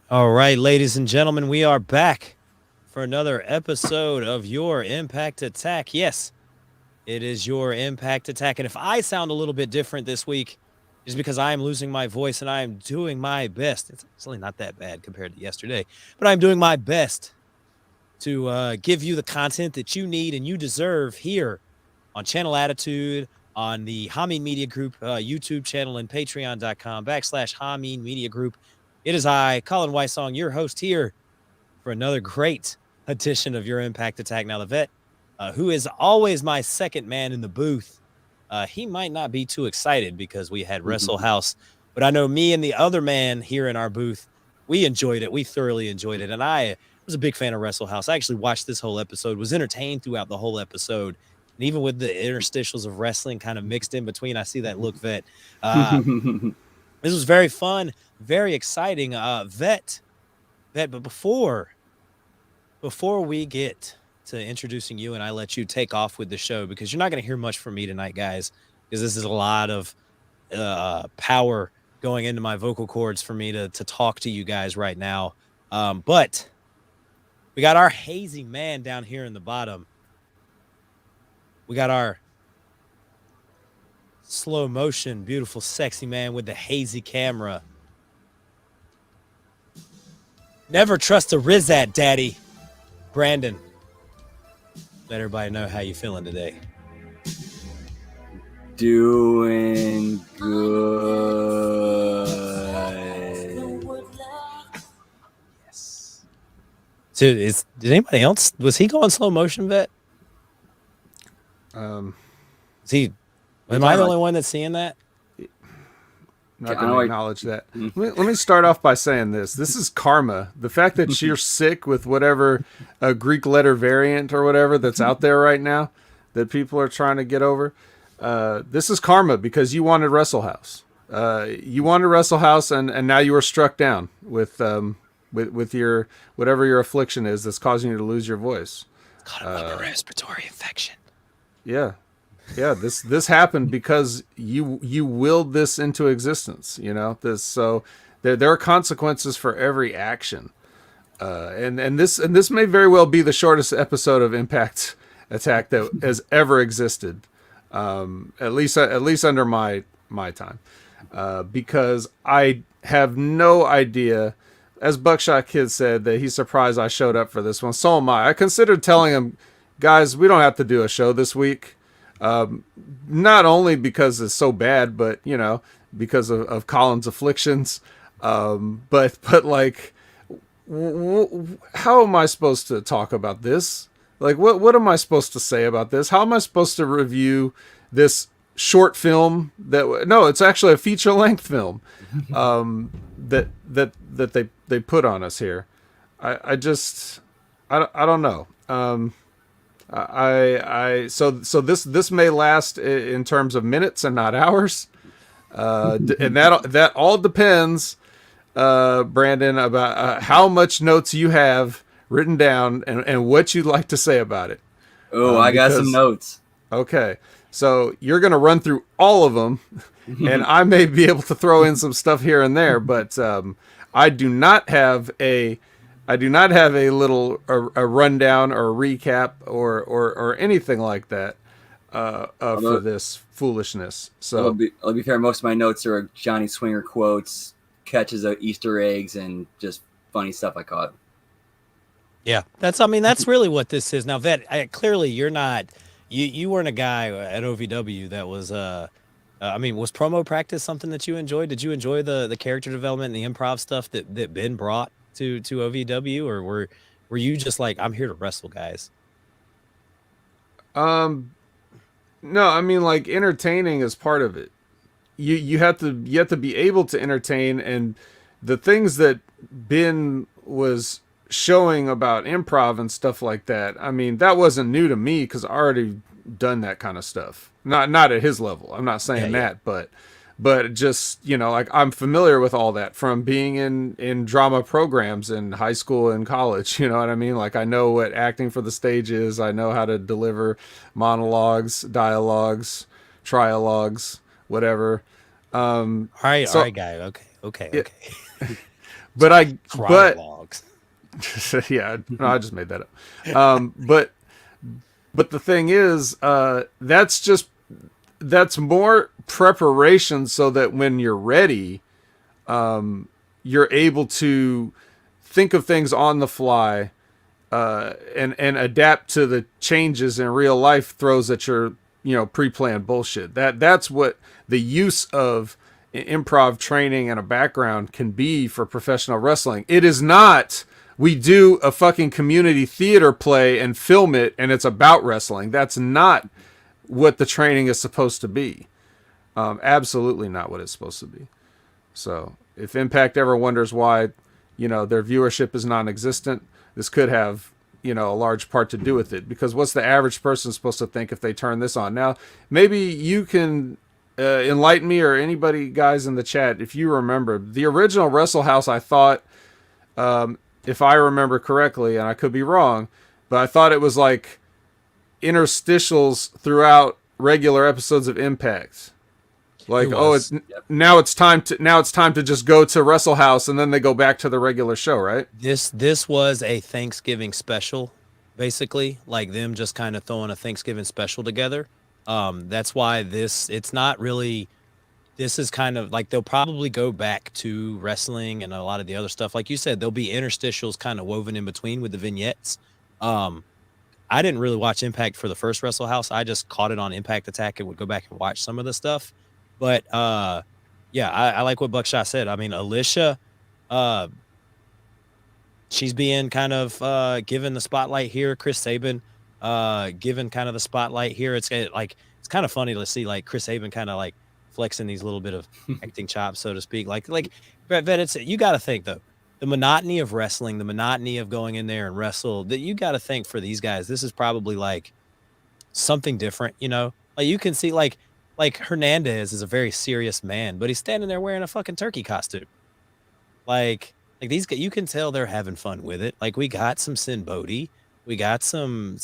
All right, ladies and gentlemen, we are back for another episode of Your Impact Attack. Yes, it is Your Impact Attack. And if I sound a little bit different this week, it's because I am losing my voice and I am doing my best. It's actually not that bad compared to yesterday, but I'm doing my best to give you the content that you need and you deserve here on Channel Attitude, on the Hameen Media Group YouTube channel, and patreon.com/Hameen Media Group. It is I, Colin Weissong, your host here for another great edition of Your Impact Attack. Now, the vet, who is always my second man in the booth, he might not be too excited because we had Wrestle House, but I know me and the other man here in our booth, we enjoyed it. We thoroughly enjoyed it. And I was a big fan of Wrestle House. I actually watched this whole episode, was entertained throughout the whole episode. And even with the interstitials of wrestling kind of mixed in between, I see that look, vet. This was very fun, very exciting. Vet, but before we get to introducing you and I let you take off with the show, because you're not going to hear much from me tonight, guys, because this is a lot of power going into my vocal cords for me to talk to you guys right now. But we got our hazy man down here in the bottom. We got our slow motion, beautiful, sexy man with the hazy camera. Never trust a Rizat, daddy. Brandon, let everybody know how you feeling today. Doing good. Yes. So did anybody else, was he going slow motion, vet? Is he, am I the only one that's seeing that? I'm not going to acknowledge that. Let me start off by saying this. This is karma. The fact that you're sick with whatever Greek letter variant or whatever that's out there right now that people are trying to get over. This is karma because you wanted Wrestle House. You wanted Wrestle House, and now you were struck down with your whatever your affliction is that's causing you to lose your voice. Got an upper respiratory infection. Yeah. This happened because you willed this into existence. You know this. So there are consequences for every action, and this may very well be the shortest episode of Impact Attack that has ever existed. At least under my time, because I have no idea. As Buckshot Kid said, that he's surprised I showed up for this one. So am I. I considered telling him, guys, we don't have to do a show this week. Not only because it's so bad, but because of Colin's afflictions. But like, how am I supposed to talk about this? Like, what am I supposed to say about this? How am I supposed to review this short film no, it's actually a feature length film, that they put on us here. I don't know. So this may last in terms of minutes and not hours, and that all depends, Brandon, about how much notes you have written down and what you'd like to say about it. Oh, I got some notes. Okay, so you're gonna run through all of them, and I may be able to throw in some stuff here and there, but I do not have a little a rundown or a recap or anything like that for this foolishness. So I'll be fair. Most of my notes are Johnny Swinger quotes, catches of Easter eggs, and just funny stuff I caught. Yeah, that's really what this is. Now, vet, clearly you're not. You weren't a guy at OVW that was. Was promo practice something that you enjoyed? Did you enjoy the character development and the improv stuff that Ben brought to OVW, or were you just like, I'm here to wrestle, guys? No, like, entertaining is part of it. You have to be able to entertain, and the things that Ben was showing about improv and stuff like that, that wasn't new to me because I already done that kind of stuff. Not at his level. I'm not saying that, but just, like, I'm familiar with all that from being in drama programs in high school and college. You know what I mean? Like, I know what acting for the stage is. I know how to deliver monologues, dialogues, trialogues, whatever. All right, guy. Okay. but Cryologs. yeah, no, I just made that up. But the thing is, that's more preparation so that when you're ready, you're able to think of things on the fly, and adapt to the changes in real life throws at your pre-planned bullshit. That's what the use of improv training and a background can be for professional wrestling. It is not we do a fucking community theater play and film it and it's about wrestling. That's not what the training is supposed to be. Absolutely not what it's supposed to be. So if Impact ever wonders why their viewership is non-existent, this could have a large part to do with it, because what's the average person supposed to think if they turn this on? Now maybe you can enlighten me, or anybody guys in the chat, if you remember the original Wrestle House. I thought, if I remember correctly, and I could be wrong, but I thought it was like interstitials throughout regular episodes of Impact. Like, now it's time to just go to Wrestle House, and then they go back to the regular show, right? This was a Thanksgiving special, basically, like them just kind of throwing a Thanksgiving special together. That's why it's not really. This is kind of like they'll probably go back to wrestling and a lot of the other stuff. Like you said, there'll be interstitials kind of woven in between with the vignettes. I didn't really watch Impact for the first Wrestle House. I just caught it on Impact Attack and would go back and watch some of the stuff. But yeah, I like what Buckshot said. I mean, Alicia, she's being kind of given the spotlight here. Chris Sabin, given kind of the spotlight here. It's kind of funny to see like Chris Sabin kind of like flexing these little bit of acting chops, so to speak. Like Vet, you got to think though, the monotony of wrestling, the monotony of going in there and wrestle. That you got to think for these guys, this is probably like something different. Like you can see like Hernandez is a very serious man, but he's standing there wearing a fucking turkey costume. Like these guys, you can tell they're having fun with it. Like we got some Sin Bodhi, we got some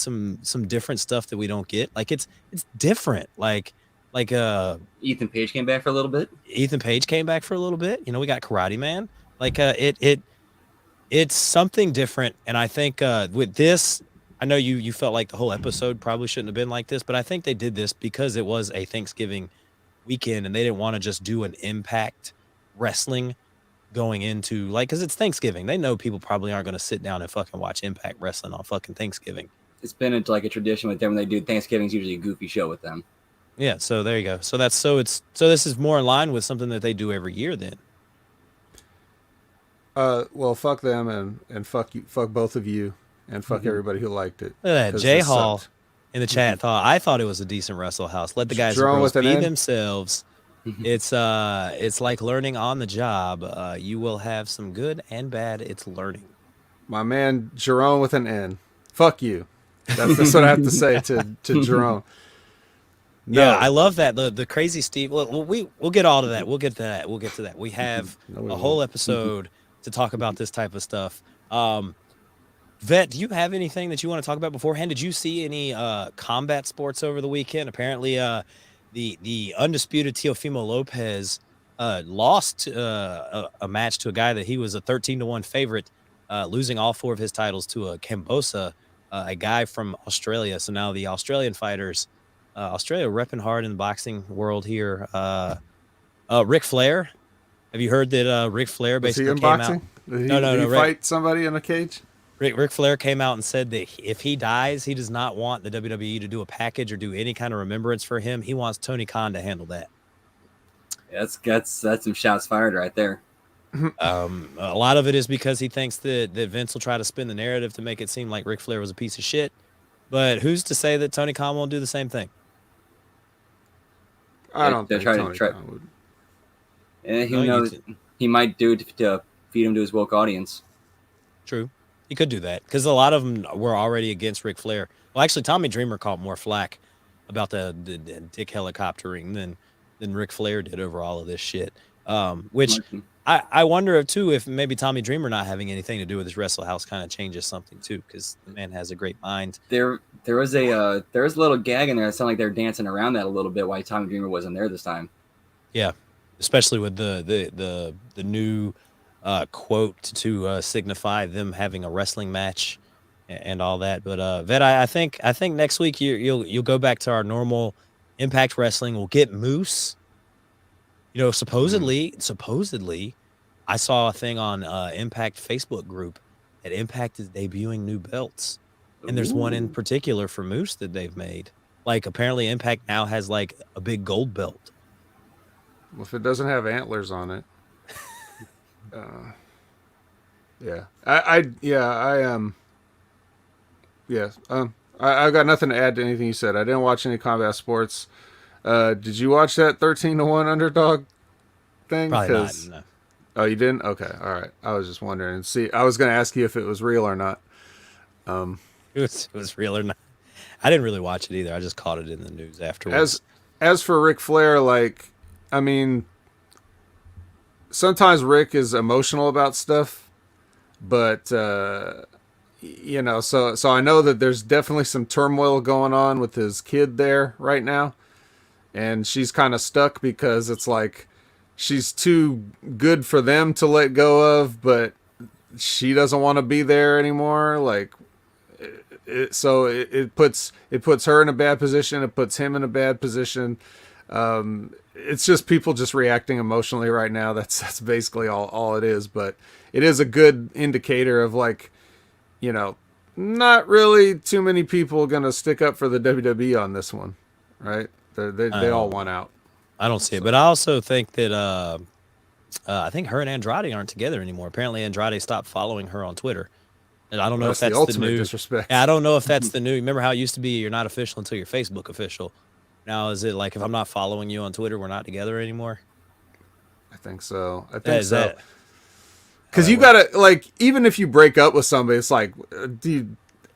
different stuff that we don't get. Like it's different. Like Ethan Page came back for a little bit. We got Karate Man. Like it's something different, and I think with this. I know you felt like the whole episode probably shouldn't have been like this, but I think they did this because it was a Thanksgiving weekend and they didn't want to just do an Impact wrestling going into because it's Thanksgiving. They know people probably aren't going to sit down and fucking watch Impact wrestling on fucking Thanksgiving. It's been like a tradition with them when they do Thanksgiving's usually a goofy show with them. Yeah, so there you go. So this is more in line with something that they do every year then. Well, fuck them and fuck you, fuck both of you. And fuck everybody who liked it. Look at that. Jay Hall in the chat I thought it was a decent Wrestle House. Let the guys and girls be themselves. It's like learning on the job. You will have some good and bad. It's learning. My man Jerome with an N. Fuck you. That's what I have to say to Jerome. No. Yeah, I love that. The crazy Steve. We'll get all to that. We'll get to that. We have a whole episode to talk about this type of stuff. Vet, do you have anything that you want to talk about beforehand? Did you see any combat sports over the weekend? Apparently, the undisputed Teofimo Lopez lost a match to a guy that he was a 13-1 favorite, losing all 4 of his titles to a Cambosa, a guy from Australia. So now the Australian fighters, Australia repping hard in the boxing world here. Ric Flair. Have you heard that Ric Flair basically came out? Did he fight somebody in a cage? Ric Flair came out and said that if he dies, he does not want the WWE to do a package or do any kind of remembrance for him. He wants Tony Khan to handle that. Yeah, that's some shots fired right there. A lot of it is because he thinks that Vince will try to spin the narrative to make it seem like Ric Flair was a piece of shit. But who's to say that Tony Khan won't do the same thing? I don't think Tony Khan would. And who knows? He might do it to feed him to his woke audience. True. He could do that because a lot of them were already against Ric Flair. Well, actually, Tommy Dreamer caught more flack about the dick helicoptering than Ric Flair did over all of this shit. Which I wonder if too if maybe Tommy Dreamer not having anything to do with his Wrestle House kind of changes something too, because the man has a great mind. There was a little gag in there. It sounded like they're dancing around that a little bit. Why Tommy Dreamer wasn't there this time? Yeah, especially with the new quote to signify them having a wrestling match and all that. But Vet, I think next week you'll go back to our normal Impact Wrestling. We'll get Moose. You know, supposedly, I saw a thing on Impact Facebook group that Impact is debuting new belts, and there's one in Ooh. particular for Moose that they've made. Like apparently, Impact now has like a big gold belt. Well, if it doesn't have antlers on it, uh, yeah, yeah, I got nothing to add to anything you said. I didn't watch any combat sports. Did you watch that 13-1 underdog thing? Probably not. Because No. oh, you didn't? Okay, all right. I was just wondering. See, I was going to ask you if it was real or not. It was real or not. I didn't really watch it either. I just caught it in the news afterwards. As for Ric Flair, like, I mean, sometimes Rick is emotional about stuff, but so I know that there's definitely some turmoil going on with his kid there right now, and she's kind of stuck because it's like she's too good for them to let go of, but she doesn't want to be there anymore. Like, it puts her in a bad position. It puts him in a bad position. It's just people just reacting emotionally right now. That's basically all it is. But it is a good indicator of, like, not really too many people gonna stick up for the WWE on this one, right? They all want out. I don't see it, but I also think that I think her and Andrade aren't together anymore. Apparently, Andrade stopped following her on Twitter, and I don't know if That's the that's the ultimate new. disrespect. Yeah, I don't know if that's the new. Remember how it used to be? You're not official until you're Facebook official. Now is it like if I'm not following you on Twitter, we're not together anymore? I think so. I That think is so. that. Because you gotta, like, even if you break up with somebody, it's like,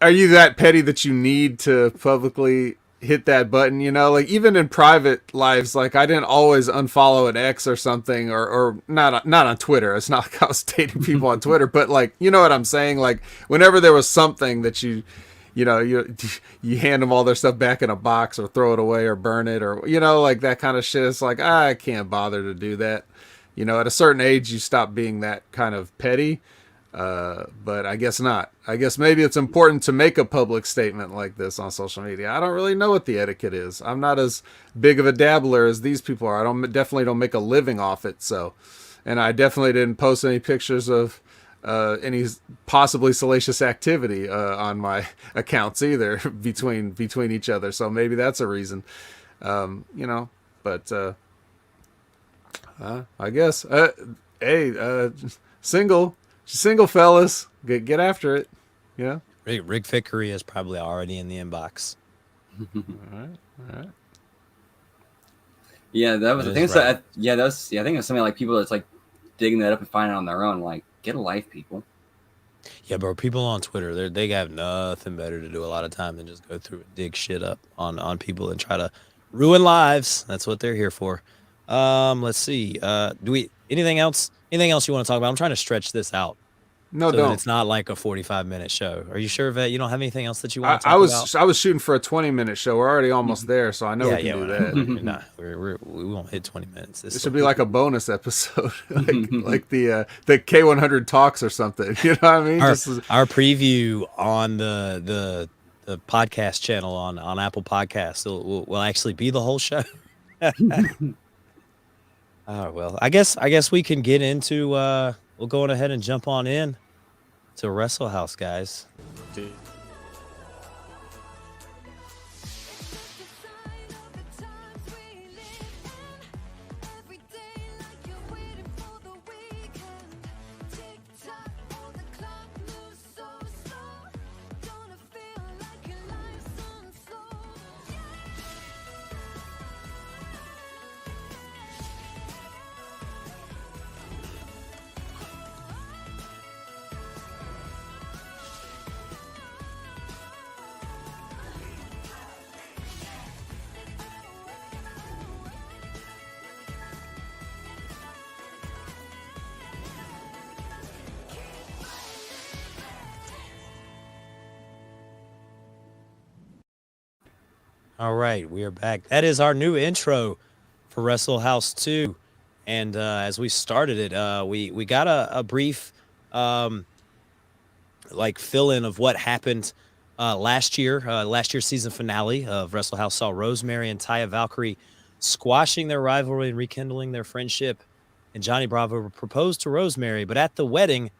are you that petty that you need to publicly hit that button? Like, even in private lives, like, I didn't always unfollow an ex or something, or not on Twitter. It's not like I was dating people on Twitter, but, like, you know what I'm saying? Like, whenever there was something that you hand them all their stuff back in a box or throw it away or burn it, or like that kind of shit. It's like, I can't bother to do that. At a certain age, you stop being that kind of petty. But I guess not. I guess maybe it's important to make a public statement like this on social media. I don't really know what the etiquette is. I'm not as big of a dabbler as these people are. Definitely don't make a living off it. So, and I definitely didn't post any pictures of any possibly salacious activity on my accounts either between each other. So maybe that's a reason. But I guess hey, single fellas, get after it. Rick Fickery is probably already in the inbox. All right. Yeah, that was That the thing. is right. I think it's something like people that's like digging that up and finding it on their own. Like, get a life, people. Yeah, bro. People on Twitter, they have nothing better to do a lot of time than just go through and dig shit up on people and try to ruin lives. That's what they're here for. Let's see. Do we anything else? Anything else you want to talk about? I'm trying to stretch this out No, so that don't. it's not like a 45-minute show. Are you sure, Vet? You don't have anything else that you I, want to I talk was about? I was shooting for a 20-minute show. We're already almost there, so I know we can do that. Nah, we won't hit 20 minutes. This should be like a bonus episode, like the K100 talks or something. You know what I mean? Our preview on the podcast channel on Apple Podcasts will actually be the whole show. Oh well, I guess we can get into we'll go on ahead and jump on in to Wrestle House, guys. All right, we are back. That is our new intro for Wrestle House 2. And as we started it, we got a brief like fill in of what happened last year. Last year's season finale of Wrestle House saw Rosemary and Taya Valkyrie squashing their rivalry and rekindling their friendship. And Johnny Bravo proposed to Rosemary, but at the wedding,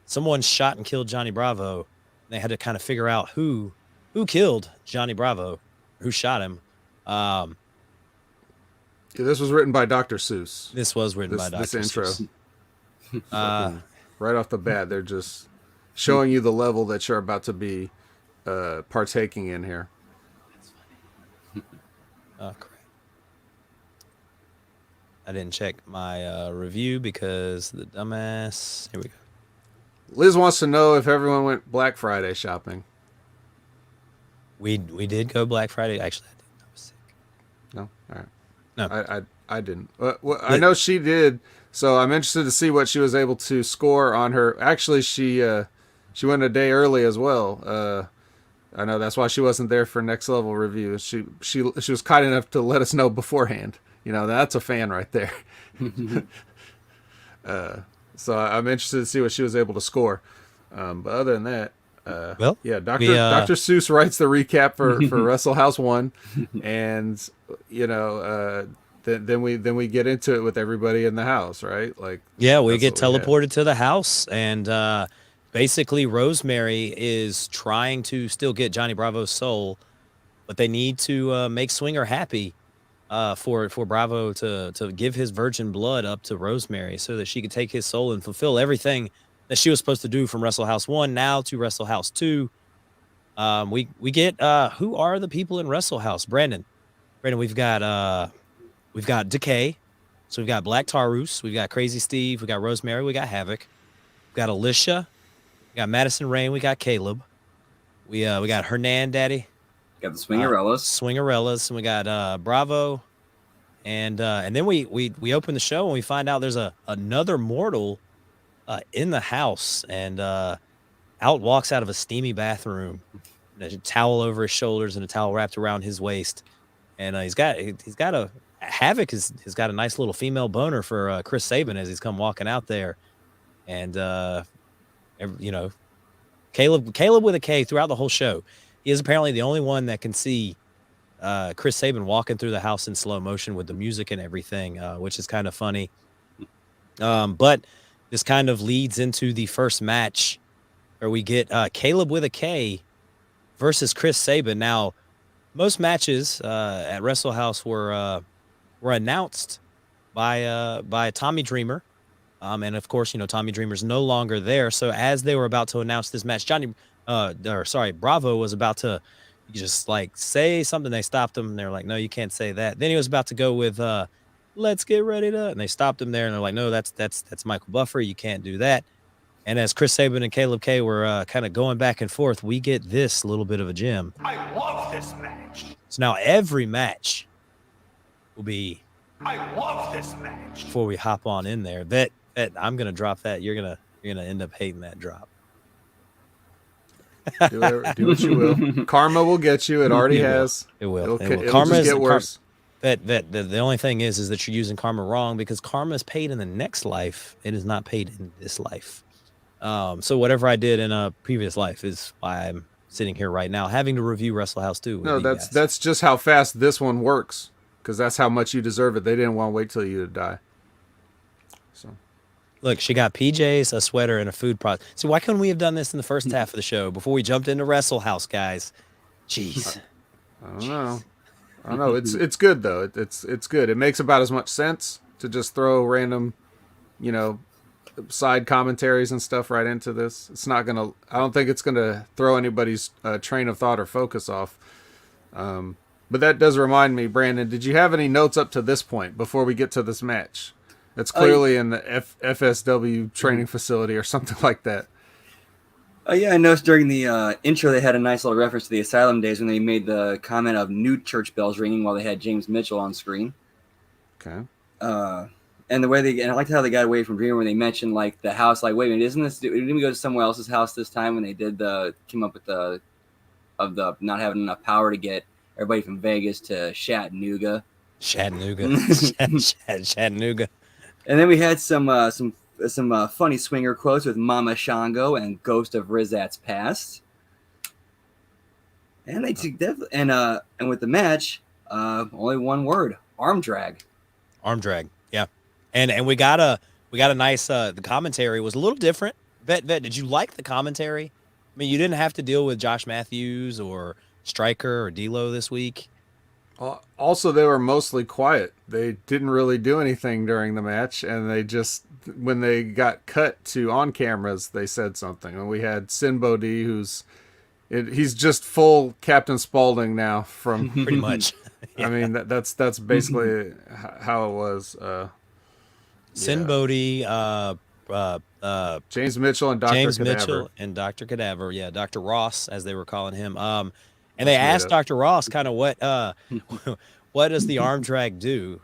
someone shot and killed Johnny Bravo. They had to kind of figure out who killed Johnny Bravo, who shot him. Um, Yeah, this was written by Dr. Seuss. this was written by Dr. This intro, Seuss. right off the bat, they're just showing you the level that you're about to be partaking in here. Oh, crap. I didn't check my review because the dumbass. Here we go. Liz wants to know if everyone went Black Friday shopping. We did go Black Friday. Actually, I didn't. I was sick. No, all right. No. I didn't. Well, I know she did. So I'm interested to see what she was able to score on her. Actually, she went a day early as well. I know that's why she wasn't there for next level review. She was kind enough to let us know beforehand. You know, that's a fan right there. So I'm interested to see what she was able to score. But other than that, Well, yeah, Dr. we, Dr. Seuss writes the recap for Wrestle House 1, and you know, then we get into it with everybody in the house, right? Like, yeah, we that's get what we had. teleported to the house, and basically Rosemary is trying to still get Johnny Bravo's soul, but they need to make Swinger happy for Bravo to give his virgin blood up to Rosemary so that she could take his soul and fulfill everything that she was supposed to do from Wrestle House 1 now to Wrestle House 2. We get who are the people in Wrestle House? Brandon, we've got Decay. So we've got Black Taurus, we've got Crazy Steve, we got Rosemary, we got Havoc, we got Alicia, we got Madison Rain, we got Caleb. We got Hernan Daddy, Got the Swingerellas. Swingerellas, and we got Bravo. And then we open the show and we find out there's another mortal in the house, and out walks out of a steamy bathroom, a towel over his shoulders and a towel wrapped around his waist, and he's got a Havoc has got a nice little female boner for Chris Sabin as he's come walking out there, and you know, Caleb with a K throughout the whole show. He is apparently the only one that can see Chris Sabin walking through the house in slow motion with the music and everything, which is kind of funny. But this kind of leads into the first match where we get Caleb with a K versus Chris Sabin. Now, most matches at Wrestle House were announced by Tommy Dreamer. And of course, you know, Tommy Dreamer's no longer there. So as they were about to announce this match, Bravo was about to just like say something. They stopped him. And they're like, no, you can't say that. Then he was about to go with let's get ready to, and they stopped him there. And they're like, no, that's Michael Buffer. You can't do that. And as Chris Sabin and Caleb K were kind of going back and forth, we get this little bit of a gem. I love this match. So now every match will be, I love this match. before we hop on in there, that I'm gonna drop that. You're gonna end up hating that drop. Do what you will. Karma will get you. It already has. It will. It'll Karma just is get worse. the only thing is that you're using karma wrong, because karma is paid in the next life. It is not paid in this life. So whatever I did in a previous life is why I'm sitting here right now having to review Wrestle House 2. No, that's just how fast this one works, because that's how much you deserve it. They didn't want to wait till you to die. So Look, she got PJs, a sweater, and a food product. So why couldn't we have done this in the first half of the show before we jumped into Wrestle House, guys? Jeez. I don't know. It's good though. It's good. It makes about as much sense to just throw random, you know, side commentaries and stuff right into this. It's not gonna. I don't think it's gonna throw anybody's train of thought or focus off. But that does remind me, Brandon. Did you have any notes up to this point before we get to this match? It's clearly in the FSW training facility or something like that. Yeah, I noticed during the intro they had a nice little reference to the Asylum days when they made the comment of new church bells ringing while they had James Mitchell on screen. Okay. And the way I liked how they got away from Dreamer when they mentioned like the house. Like, wait a minute, didn't we go to someone else's house this time when they came up with the not having enough power to get everybody from Vegas to Chattanooga? Chattanooga. Chattanooga. And then we had some funny swinger quotes with Mama Shango and Ghost of Rizat's Past. And they and with the match, only one word: arm drag. Arm drag. Yeah. And we got a nice the commentary was a little different. Vet, did you like the commentary? I mean, you didn't have to deal with Josh Matthews or Stryker or D'Lo this week. Also, they were mostly quiet. They didn't really do anything during the match, and they just, when they got cut to on cameras, they said something. And we had Sin Bodhi, he's just full Captain Spaulding now from Pretty much. I mean, that's basically how it was. Sin Yeah. Bodhi, James Mitchell and Dr. James Cadaver. Mitchell and Dr. Cadaver. Yeah, Dr. Ross, as they were calling him. And That's they asked made up. Dr. Ross kind of what what does the arm drag do?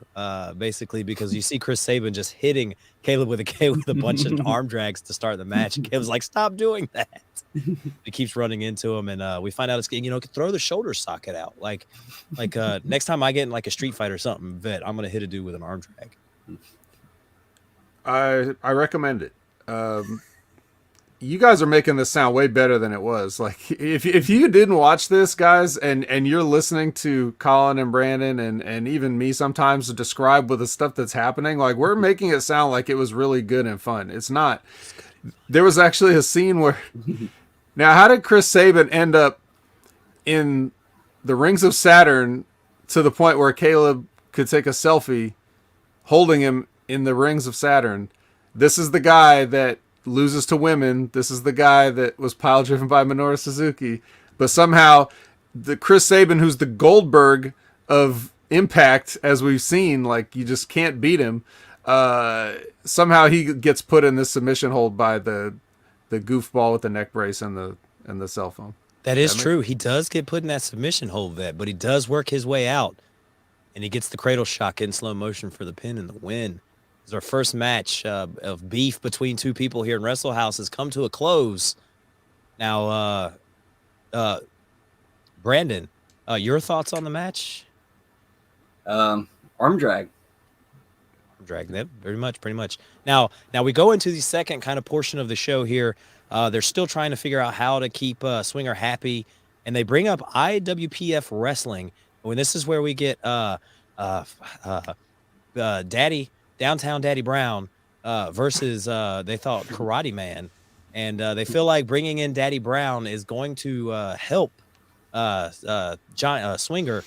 Basically, because you see Chris Sabin just hitting Caleb with a bunch of arm drags to start the match. And Caleb's like, stop doing that. He keeps running into him, and we find out it's throw the shoulder socket out. Like next time I get in like a street fight or something, Vet, I'm gonna hit a dude with an arm drag. I recommend it. You guys are making this sound way better than it was. Like if you didn't watch this, guys, and you're listening to Colin and Brandon and even me sometimes describe with the stuff that's happening, like we're making it sound like it was really good and fun. It's not. There was actually a scene where now how did Chris Sabin end up in the rings of Saturn to the point where Caleb could take a selfie holding him in the rings of Saturn? This is the guy that loses to women. This is the guy that was pile driven by Minoru Suzuki. But somehow, the Chris Sabin, who's the Goldberg of Impact, as we've seen, like you just can't beat him. Somehow he gets put in this submission hold by the goofball with the neck brace and the cell phone. That is true. He does get put in that submission hold, Vet, but he does work his way out, and he gets the cradle shock in slow motion for the pin and the win. It's our first match of beef between two people here in Wrestle House has come to a close. Now, Brandon, your thoughts on the match? Arm drag. Drag that pretty much. Now we go into the second kind of portion of the show here. They're still trying to figure out how to keep Swinger happy, and they bring up IWPF Wrestling. When this is where we get Downtown Daddy Brown versus they thought Karate Man, and they feel like bringing in Daddy Brown is going to help Swinger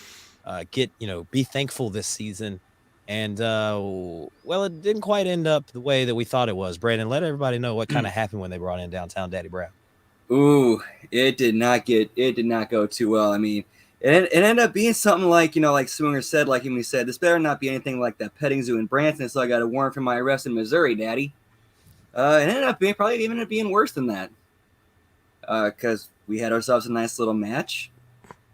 get be thankful this season. And well, it didn't quite end up the way that we thought it was. Brandon, let everybody know what kind of happened when they brought in Downtown Daddy Brown. Ooh, it did not go too well. I mean, it ended up being something like, like Swinger said, like he said, this better not be anything like that petting zoo in Branson, so I got a warrant for my arrest in Missouri, Daddy. It ended up being worse than that. Because we had ourselves a nice little match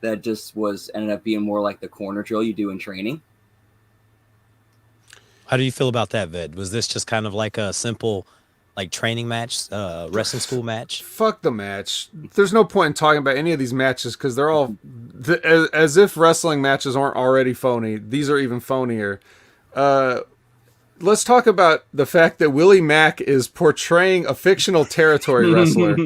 that just ended up being more like the corner drill you do in training. How do you feel about that, Ved? Was this just kind of like a simple like training match, wrestling school match? Fuck the match. There's no point in talking about any of these matches because they're all as if wrestling matches aren't already phony. These are even phonier. Let's talk about the fact that Willie Mack is portraying a fictional territory wrestler.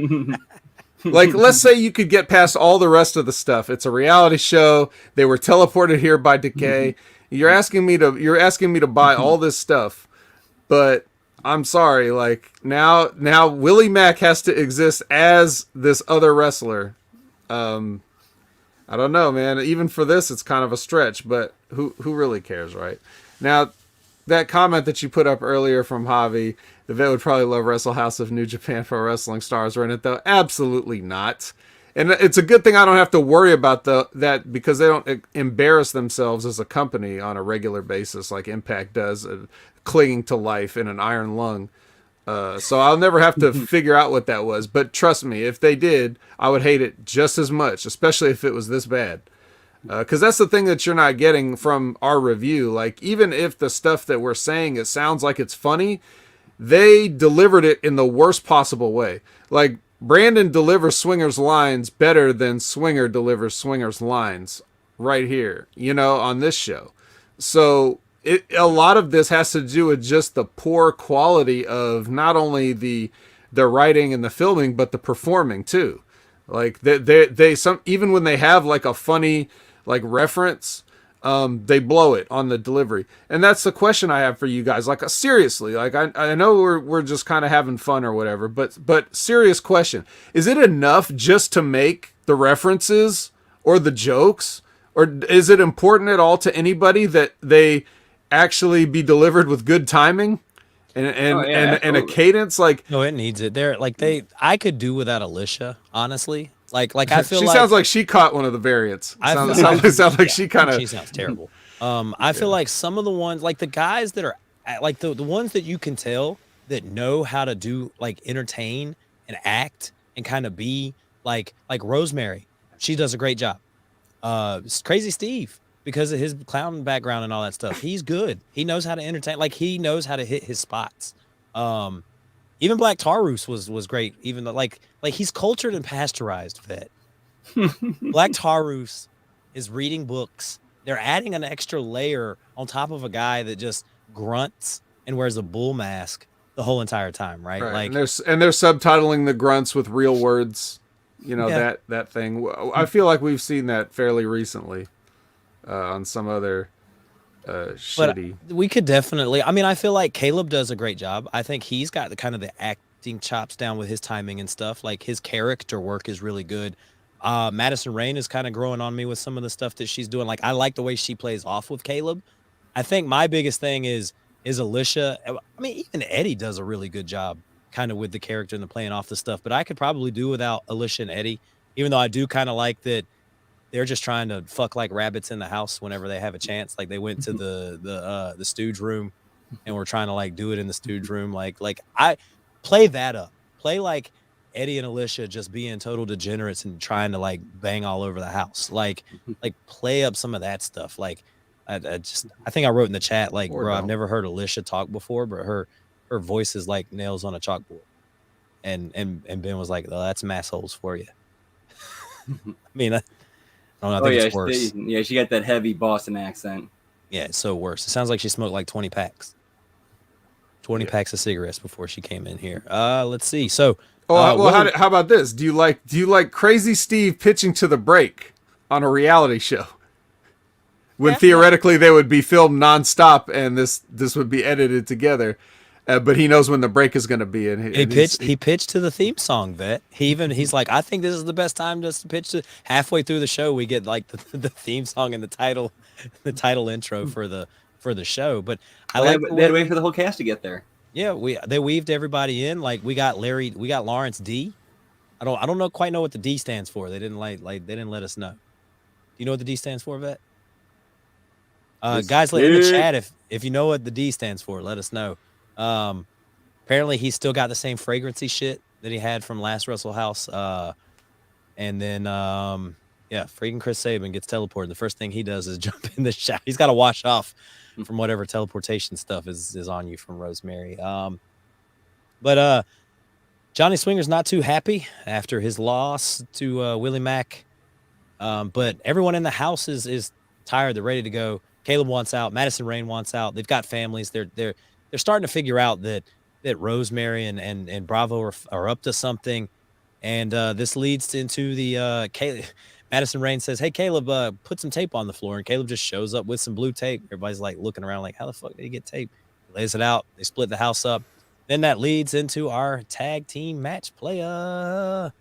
Like, let's say you could get past all the rest of the stuff. It's a reality show. They were teleported here by Decay. You're asking me to buy all this stuff, but I'm sorry. Like now Willie Mack has to exist as this other wrestler. I don't know, man. Even for this, it's kind of a stretch. But who really cares, right? Now, that comment that you put up earlier from Javi, the vet would probably love Wrestle House if New Japan Pro Wrestling stars were in it, though. Absolutely not. And it's a good thing I don't have to worry about that because they don't embarrass themselves as a company on a regular basis like Impact does, clinging to life in an iron lung. So I'll never have to figure out what that was. But trust me, if they did, I would hate it just as much, especially if it was this bad. Because that's the thing that you're not getting from our review. Like, even if the stuff that we're saying, it sounds like it's funny, they delivered it in the worst possible way. Like, Brandon delivers Swinger's lines better than Swinger delivers Swinger's lines right here, on this show. So a lot of this has to do with just the poor quality of not only the writing and the filming, but the performing too. Like they some, even when they have like a funny like reference, they blow it on the delivery. And that's the question I have for you guys. Like, seriously, like I know we're just kind of having fun or whatever, but serious question: is it enough just to make the references or the jokes, or is it important at all to anybody that they actually be delivered with good timing and a cadence? Like, No, it needs it. They're like I could do without Alicia, honestly. Like I feel she like sounds like she caught one of the variants. Sounds like she kind of. She sounds terrible. I feel like some of the ones, like the guys that are like the ones that you can tell that know how to do like entertain and act and kind of be like Rosemary. She does a great job. Crazy Steve, because of his clown background and all that stuff, he's good. He knows how to entertain. Like he knows how to hit his spots. Even Black Taurus was great. Even though like he's cultured and pasteurized. Vet. Black Taurus is reading books. They're adding an extra layer on top of a guy that just grunts and wears a bull mask the whole entire time, right? Like, and they're subtitling the grunts with real words. You know, that thing. I feel like we've seen that fairly recently on some other shitty. But we could definitely. I mean, I feel like Caleb does a great job. I think he's got the kind of the acting chops down with his timing and stuff. Like his character work is really good. Madison Rain is kind of growing on me with some of the stuff that she's doing. Like I like the way she plays off with Caleb. I think my biggest thing is Alicia. I mean, even Eddie does a really good job kind of with the character and the playing off the stuff, but I could probably do without Alicia and Eddie, even though I do kind of like that they're just trying to fuck like rabbits in the house whenever they have a chance. Like they went to the stooge room and we're trying to like do it in the stooge room. Like I play that up, play like Eddie and Alicia just being total degenerates and trying to like bang all over the house. Like play up some of that stuff. Like I think I wrote in the chat, like, bro, I've never heard Alicia talk before, but her voice is like nails on a chalkboard. And Ben was like, oh, that's mass holes for you. I mean, I don't know. I think it's worse. She got that heavy Boston accent. Yeah, it's so worse. It sounds like she smoked like 20 packs. 20 packs of cigarettes before she came in here. Let's see. So, how about this? Do you like Crazy Steve pitching to the break on a reality show? When theoretically they would be filmed nonstop and this would be edited together. But he knows when the break is going to be. And he pitched to the theme song, Vet. He's like, I think this is the best time just to pitch to. Halfway through the show, we get like the theme song and the title intro for the show. But they had to wait for the whole cast to get there. Yeah, they weaved everybody in. Like we got Lawrence D. I don't quite know what the D stands for. They didn't they didn't let us know. Do you know what the D stands for, Vet? Guys, in the chat if you know what the D stands for, let us know. Apparently he's still got the same fragrancy shit that he had from last Wrestle House. And then freaking Chris Sabin gets teleported. The first thing he does is jump in the shower. He's got to wash off from whatever teleportation stuff is on you from Rosemary. But Johnny Swinger's not too happy after his loss to Willie Mack. But everyone in the house is tired. They're ready to go. Caleb wants out. Madison Rain wants out. They've got families. They're starting to figure out that Rosemary and Bravo are up to something. And this leads into the Caleb. Madison Rain says, hey, Caleb, put some tape on the floor. And Caleb just shows up with some blue tape. Everybody's like looking around like, how the fuck did he get tape? He lays it out. They split the house up. Then that leads into our tag team match playa.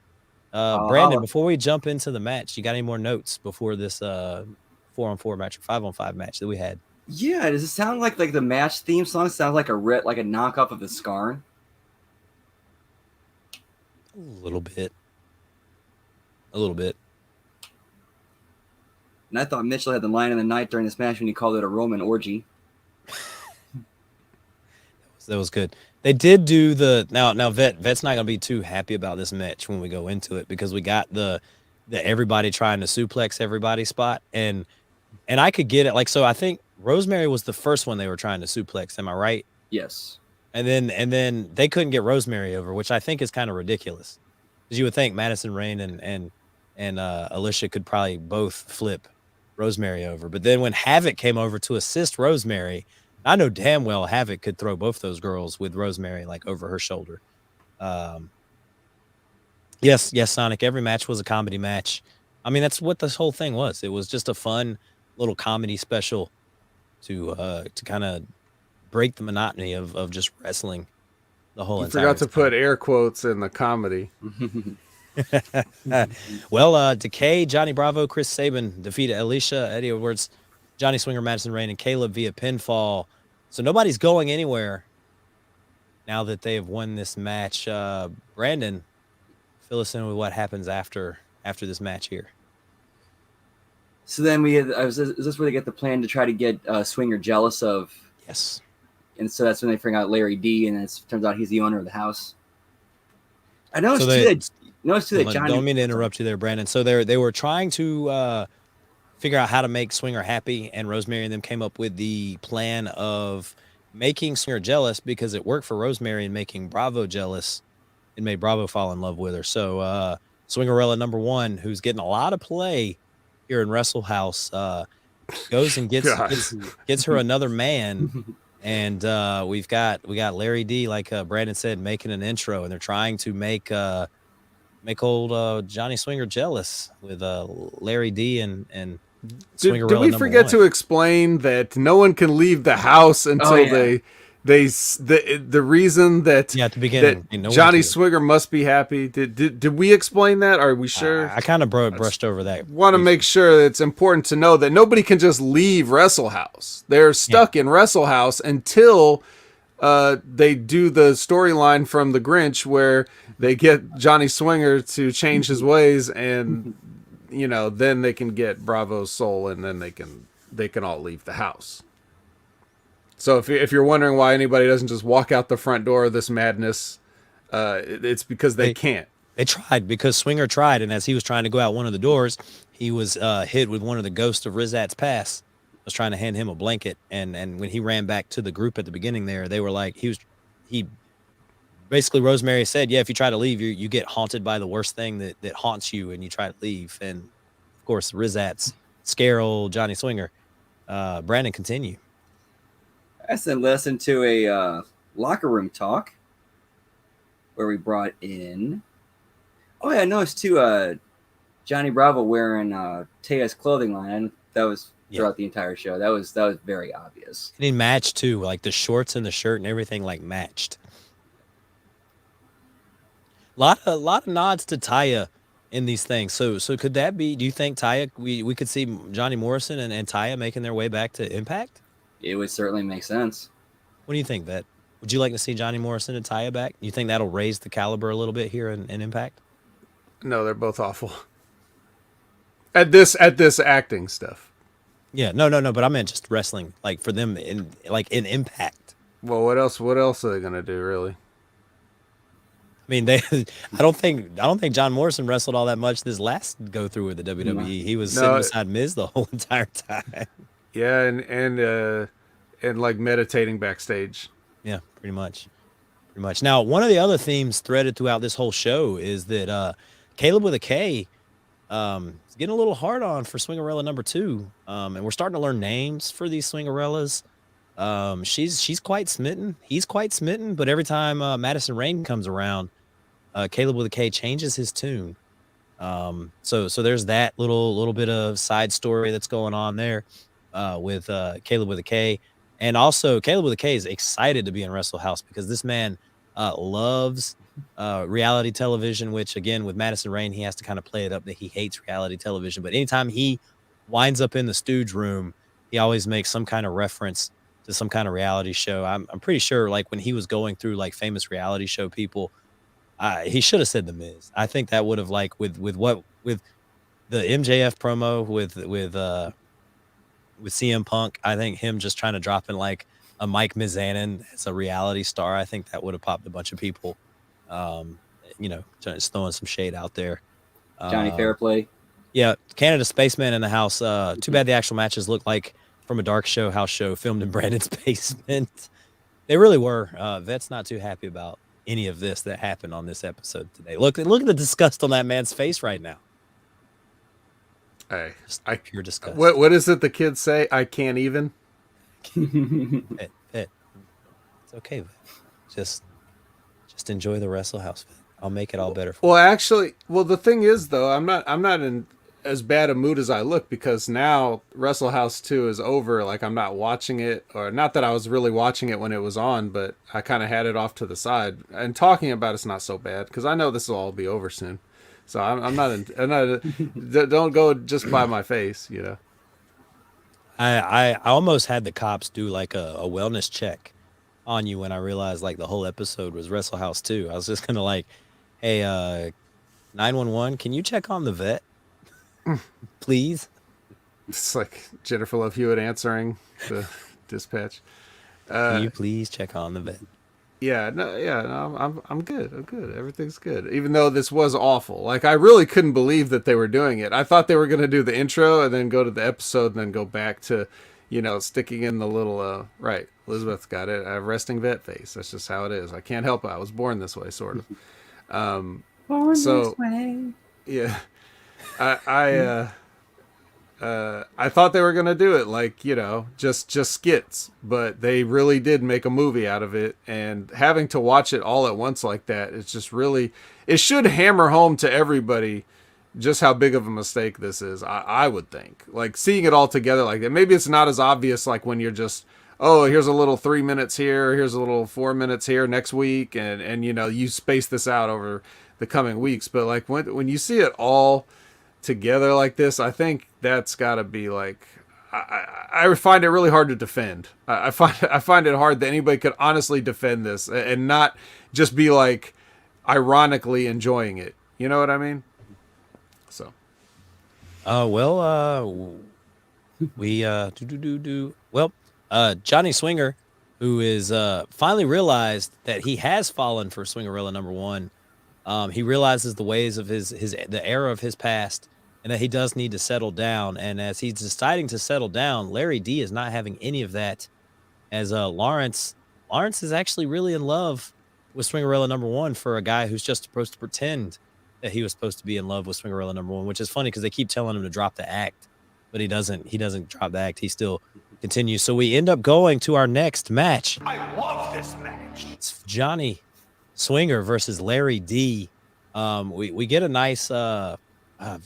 Brandon, before we jump into the match, you got any more notes before this 4-on-4 match or 5-on-5 match that we had? Yeah, does it sound like the match theme song sounds like a knockoff of the Scarn? A little bit. And I thought Mitchell had the line of the night during this match when he called it a Roman orgy. That was good. They did do the now Vet's not gonna be too happy about this match when we go into it because we got the everybody trying to suplex everybody spot and I could get it. Like, so I think Rosemary was the first one they were trying to suplex. Am I right? Yes. And then they couldn't get Rosemary over, which I think is kind of ridiculous. Because you would think Madison Rain and Alicia could probably both flip Rosemary over. But then when Havoc came over to assist Rosemary, I know damn well Havoc could throw both those girls with Rosemary like over her shoulder. Um, yes, Sonic. Every match was a comedy match. I mean, that's what this whole thing was. It was just a fun little comedy special to kind of break the monotony of just wrestling the whole You entire forgot to time. put air quotes in the comedy. Well, Decay, Johnny Bravo, Chris Sabin defeated Alicia, Eddie Edwards, Johnny Swinger, Madison Rain, and Caleb via pinfall. So nobody's going anywhere now that they have won this match. Brandon, fill us in with what happens after this match here. So then is this where they get the plan to try to get Swinger jealous of? Yes. And so that's when they bring out Larry D, and it turns out he's the owner of the house. I noticed So that Johnny. Don't mean to interrupt you there, Brandon. So they were trying to figure out how to make Swinger happy, and Rosemary and them came up with the plan of making Swinger jealous because it worked for Rosemary and making Bravo jealous. It made Bravo fall in love with her. So Swingerella #1, who's getting a lot of play here in Wrestle House, goes and gets her another man. And we got Larry D, like Brandon said, making an intro, and they're trying to make old Johnny Swinger jealous with Larry D and Did Swingerella we forget #1. to explain that no one can leave the house until the reason that Yeah, at the beginning, that no one Johnny could. Swinger must be happy? Did we explain that? Are we sure? I kind of brushed over that. Want to make sure that it's important to know that nobody can just leave Wrestle House. They're stuck in Wrestle House until they do the storyline from the Grinch where they get Johnny Swinger to change his ways, and then they can get Bravo's soul, and then they can all leave the house. So if you're wondering why anybody doesn't just walk out the front door of this madness, it's because they can't. They tried, because Swinger tried, and as he was trying to go out one of the doors, he was hit with one of the ghosts of Rizat's past. Was trying to hand him a blanket, and when he ran back to the group at the beginning there, they were like, he basically, Rosemary said, yeah, if you try to leave, you get haunted by the worst thing that haunts you, and you try to leave. And of course, Rizat's scare old Johnny Swinger. Brandon, continue. I then listened to a locker room talk where we brought in. Oh yeah, I noticed too. Johnny Bravo wearing Taya's clothing line. And that was throughout the entire show. That was very obvious. And he matched too, like the shorts and the shirt and everything like matched. A lot of nods to Taya in these things. So could that be? Do you think Taya? We could see Johnny Morrison and Taya making their way back to Impact? It would certainly make sense. What do you think, Vet? Would you like to see Johnny Morrison and Taya back? You think that'll raise the caliber a little bit here in Impact? No, they're both awful. At this acting stuff. Yeah, no. But I meant just wrestling, like for them in Impact. Well, what else are they gonna do, really? I mean, I don't think John Morrison wrestled all that much this last go through with the WWE. He was sitting beside Miz the whole entire time. Yeah, and like meditating backstage. Yeah, pretty much. Now, one of the other themes threaded throughout this whole show is that Caleb with a K is getting a little hard on for Swingerella #2, and we're starting to learn names for these Swingerellas. She's quite smitten. He's quite smitten, but every time Madison Rain comes around, Caleb with a K changes his tune. So there's that little bit of side story that's going on there with Caleb with a K. And also, Caleb with a K is excited to be in Wrestle House because this man loves reality television, which, again, with Madison Rain, he has to kind of play it up that he hates reality television. But anytime he winds up in the stooge room, he always makes some kind of reference to some kind of reality show. I'm pretty sure, like, when he was going through, like, famous reality show people, he should have said The Miz. I think that would have, like, with the MJF promo with CM Punk, I think him just trying to drop in like a Mike Mizanin as a reality star, I think that would have popped a bunch of people. Just throwing some shade out there. Johnny Fairplay. Yeah, Canada Spaceman in the house. Too bad the actual matches look like from a dark show house show filmed in Brandon's basement. They really were. Vet's not too happy about any of this that happened on this episode today. Look at the disgust on that man's face right now. Hey, Just I pure disgust. what is it the kids say? I can't even. Vet, vet. It's okay, vet. Just enjoy the Wrestle House, vet. I'll make it all better for Well, actually, the thing is though, I'm not in as bad a mood as I look because now Wrestle House 2 is over. Like I'm not watching it, or not that I was really watching it when it was on, but I kind of had it off to the side. And talking about it's not so bad because I know this will all be over soon. So I'm not. I'm not. Don't go just by my face, you know. I almost had the cops do like a wellness check on you when I realized like the whole episode was Wrestle House 2. I was just gonna like, hey, 911, can you check on the vet, please? It's like Jennifer Love Hewitt answering the dispatch. Can you please check on the vet? Yeah, no, I'm good. I'm good. Everything's good. Even though this was awful. Like I really couldn't believe that they were doing it. I thought they were going to do the intro and then go to the episode and then go back to, sticking in the little right. Elizabeth's got it. I have resting vet face. That's just how it is. I can't help it. I was born this way, sort of. Born So this way. yeah, I thought they were gonna do it like just skits, but they really did make a movie out of it. And having to watch it all at once like that, it's just really it should hammer home to everybody just how big of a mistake this is. I would think like seeing it all together like that. Maybe it's not as obvious like when you're just here's a little 3 minutes here, here's a little 4 minutes here next week, and you space this out over the coming weeks. But like when you see it all together like this, I think that's got to be like I find it really hard to defend. I find it hard that anybody could honestly defend this and not just be like ironically enjoying it. You know what I mean? So We Johnny Swinger, who is finally realized that he has fallen for Swingerella #1. He realizes the ways of the era of his past, and that he does need to settle down. And as he's deciding to settle down, Larry D is not having any of that. As Lawrence is actually really in love with Swingerella #1 for a guy who's just supposed to pretend that he was supposed to be in love with Swingerella #1, which is funny because they keep telling him to drop the act, but he doesn't. He doesn't drop the act. He still continues. So we end up going to our next match. I love this match. It's Johnny Swinger versus Larry D. We get a nice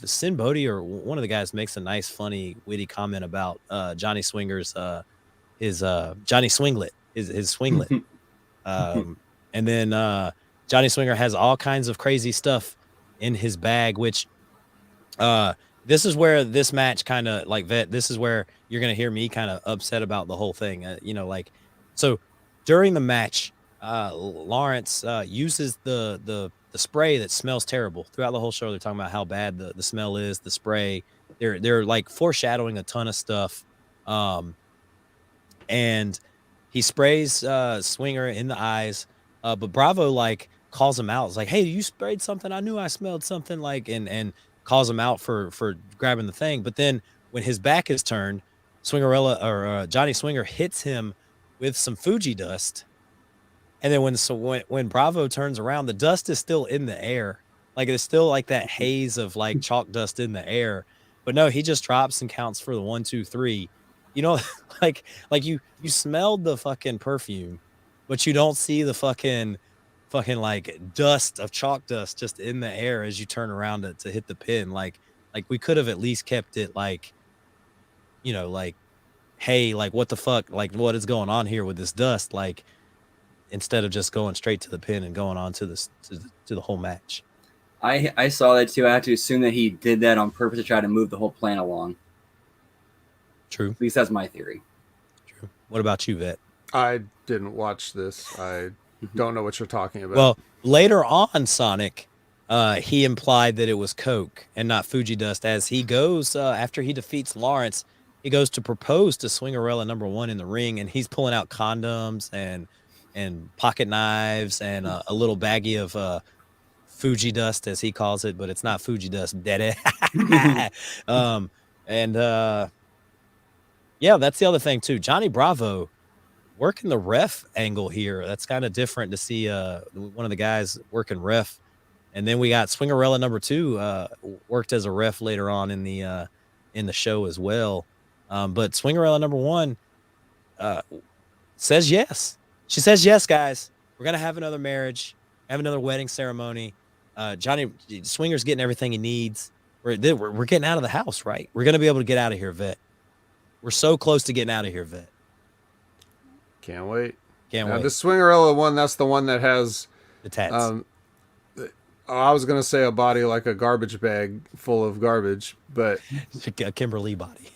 Sin Bodhi, or one of the guys, makes a nice, funny, witty comment about Johnny Swinger's his Johnny Swinglet, his swinglet. And then Johnny Swinger has all kinds of crazy stuff in his bag, which this is where this match kind of like vet. This is where you're gonna hear me kind of upset about the whole thing. So during the match, Lawrence uses the spray that smells terrible. Throughout the whole show, they're talking about how bad the smell is, the spray. They're like foreshadowing a ton of stuff. And he sprays Swinger in the eyes. But Bravo like calls him out. It's like, hey, you sprayed something. I knew I smelled something, like, and calls him out for grabbing the thing. But then when his back is turned, Johnny Swinger hits him with some Fuji dust. And then when Bravo turns around, the dust is still in the air. Like it's still like that haze of like chalk dust in the air. But no, he just drops and counts for the 1, 2, 3. Like you smelled the fucking perfume, but you don't see the fucking like dust of chalk dust just in the air as you turn around to hit the pin. Like we could have at least kept it like, like, hey, like what the fuck, like what is going on here with this dust? Like, instead of just going straight to the pin and going on to the whole match. I saw that too. I have to assume that he did that on purpose to try to move the whole plan along. True. At least that's my theory. True. What about you, Vet? I didn't watch this. I don't know what you're talking about. Well, later on, Sonic, he implied that it was Coke and not Fuji dust, as he goes, after he defeats Lawrence, he goes to propose to Swingerella #1 in the ring, and he's pulling out condoms and pocket knives and a little baggie of Fuji dust, as he calls it, but it's not Fuji dust, daddy. Yeah, that's the other thing too. Johnny Bravo working the ref angle here. That's kind of different to see one of the guys working ref. And then we got Swingerella #2 worked as a ref later on in the in the show as well. But Swingerella number one uh, says yes. She says yes, guys. We're gonna have another marriage, have another wedding ceremony. Johnny Swinger's getting everything he needs. We're getting out of the house, right? We're gonna be able to get out of here, Vet. We're so close to getting out of here, Vet. Can't wait. Can't Now, wait. the Swingerella one, that's the one that has, The tats. oh, I was going to say a body like a garbage bag full of garbage, but A Kimberly body.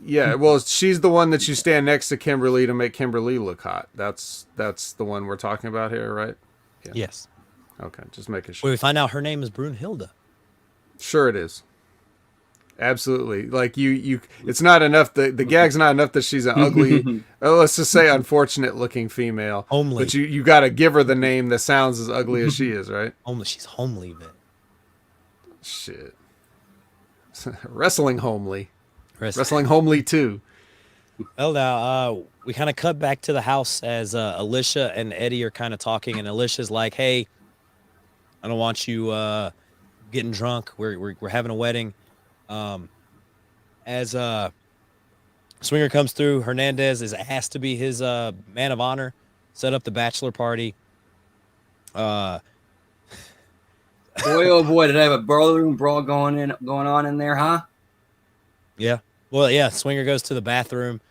yeah, well, she's the one that you stand next to Kimberly to make Kimberly look hot. That's the one we're talking about here, right? Yeah. Yes. Okay, just making When sure. we find out her name is Brunhilde. Sure it is. Absolutely. Like you it's not enough the gag's not enough that she's an ugly, let's just say unfortunate looking female. Homely. But you got to give her the name that sounds as ugly as she is, right? Homely. She's homely, Vet. Shit. Wrestling homely. Chris. Wrestling homely too. Well, now we kind of cut back to the house as Alicia and Eddie are kind of talking, and Alicia's like, "Hey, I don't want you getting drunk. We're having a wedding." As Swinger comes through, Hernandez is asked to be his man of honor, set up the bachelor party. Boy, oh boy, did I have a ballroom brawl going on in there, huh? Yeah. Well, yeah. Swinger goes to the bathroom,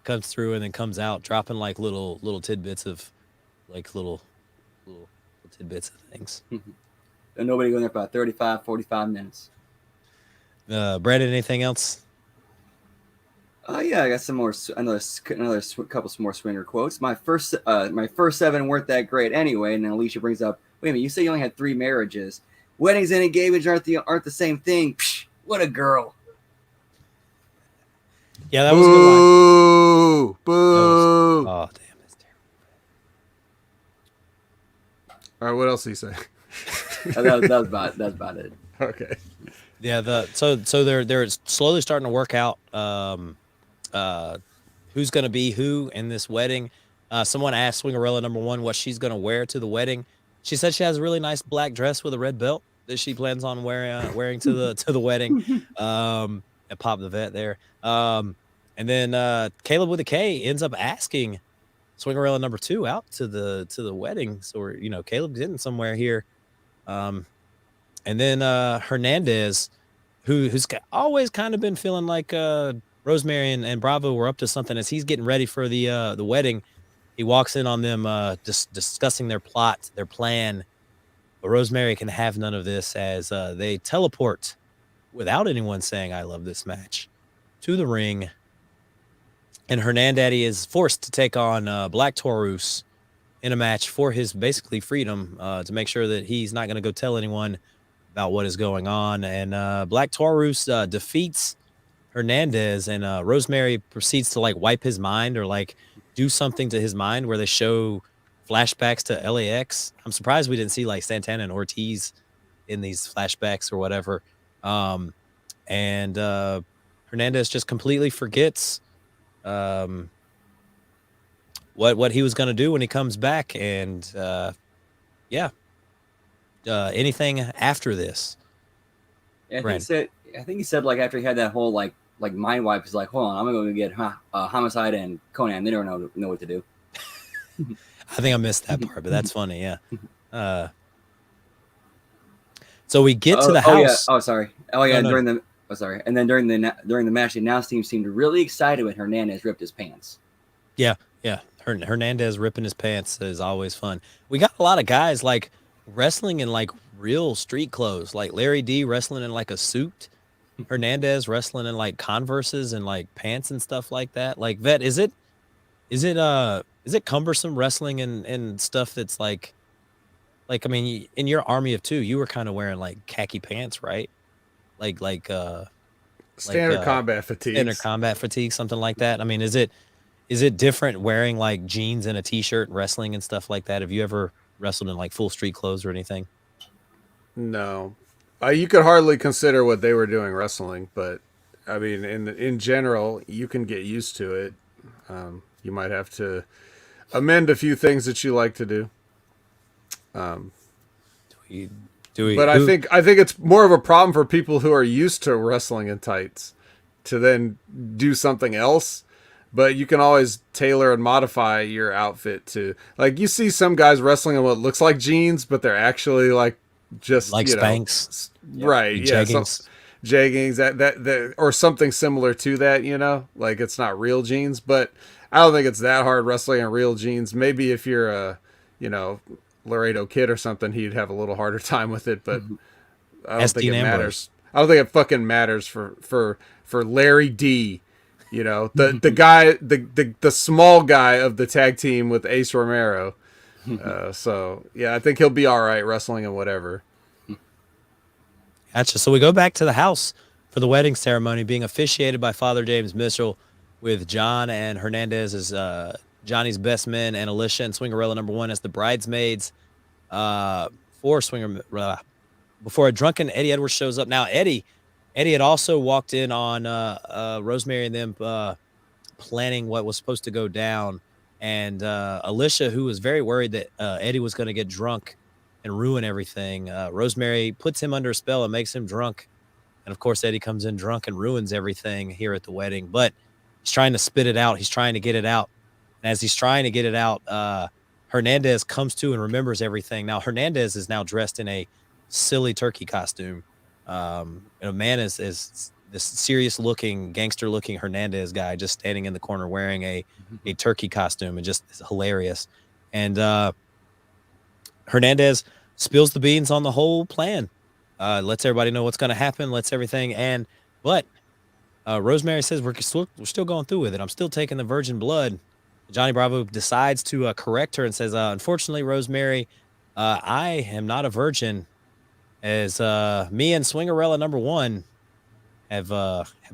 comes through, and then comes out, dropping like little tidbits of, like little tidbits of things. And nobody going there for about 35, 45 minutes. Brandon, anything else? Oh yeah, I got some more. Another couple more Swinger quotes. My first 7 weren't that great anyway. And then Alicia brings up, "Wait a minute, you say you only had 3 marriages? Weddings and engagements aren't the same thing. Psh, what a girl!" Yeah, that was a good line. Boo! Boo! Oh, damn, that's terrible. All right, what else did he say? That's about it. Okay. Yeah, so they're slowly starting to work out who's going to be who in this wedding. Someone asked Swingerella number one what she's going to wear to the wedding. She said she has a really nice black dress with a red belt that she plans on wearing to the wedding. And pop the vet there. And then Caleb with a K ends up asking Swingerella number two out to the wedding. So we're, Caleb's getting somewhere here. And then Hernandez, who's always kind of been feeling like Rosemary and Bravo were up to something as he's getting ready for the wedding. He walks in on them just discussing their plot, their plan. But Rosemary can have none of this as they teleport without anyone saying, "I love this match," to the ring. And Hernandez is forced to take on Black Taurus in a match for his basically freedom to make sure that he's not going to go tell anyone about what is going on. And Black Taurus defeats Hernandez, and Rosemary proceeds to like wipe his mind or like do something to his mind where they show flashbacks to LAX. I'm surprised we didn't see like Santana and Ortiz in these flashbacks or whatever. And Hernandez just completely forgets what he was going to do when he comes back. And anything after this? Yeah, I think he said like after he had that whole like mind wipe, he's like, "Hold on, I'm gonna go get Homicide and Conan. They don't know what to do." I think I missed that part, but that's funny. Yeah. So we get to the house. Yeah. Oh, sorry. Oh yeah. No. And then during the match, the announce team seemed really excited when Hernandez ripped his pants. Yeah. Hernandez ripping his pants is always fun. We got a lot of guys like wrestling in like real street clothes, like Larry D wrestling in like a suit, Hernandez wrestling in like Converses and like pants and stuff like that. Like, Vet, is it cumbersome wrestling and stuff that's like I mean, in your army of two, you were kind of wearing like khaki pants, right? Like Standard combat fatigue. Standard combat fatigue, something like that. I mean, is it different wearing like jeans and a t-shirt, wrestling and stuff like that? Have you ever wrestled in like full street clothes or anything? No. You could hardly consider what they were doing wrestling, but I mean, in general, you can get used to it. You might have to amend a few things that you like to do. But I think it's more of a problem for people who are used to wrestling in tights to then do something else. But you can always tailor and modify your outfit to, like, you see some guys wrestling in what looks like jeans, but they're actually like just, Like you know, Spanx. right? Yeah, Jeggings. jeggings that or something similar to that. You know, like it's not real jeans, but I don't think it's that hard wrestling in real jeans. Maybe if you're a, you know, Laredo Kid or something, he'd have a little harder time with it. But I don't think Dean it Ambrose. matters. I don't think it fucking matters for Larry D. You know, the guy, the small guy of the tag team with Ace Romero. So yeah, I think he'll be all right wrestling and whatever. Gotcha. So we go back to the house for the wedding ceremony being officiated by Father James Mitchell, with John and Hernandez as Johnny's best men, and Alicia and Swingerella #1 as the bridesmaids. For Swinger, before a drunken Eddie Edwards shows up. Now Eddie had also walked in on Rosemary and them planning what was supposed to go down, and Alicia, who was very worried that Eddie was going to get drunk and ruin everything. Rosemary puts him under a spell and makes him drunk, and of course Eddie comes in drunk and ruins everything here at the wedding. But he's trying to spit it out. He's trying to get it out, and as he's trying to get it out, Hernandez comes to and remembers everything. Now Hernandez is now dressed in a silly turkey costume. And a man is this serious looking, gangster looking Hernandez guy just standing in the corner wearing a turkey costume, and just is hilarious. And Hernandez spills the beans on the whole plan, lets everybody know what's going to happen, but Rosemary says we're still going through with it. I'm still taking the virgin blood. Johnny Bravo decides to correct her and says, unfortunately, Rosemary, I am not a virgin, as me and Swingerella #1 have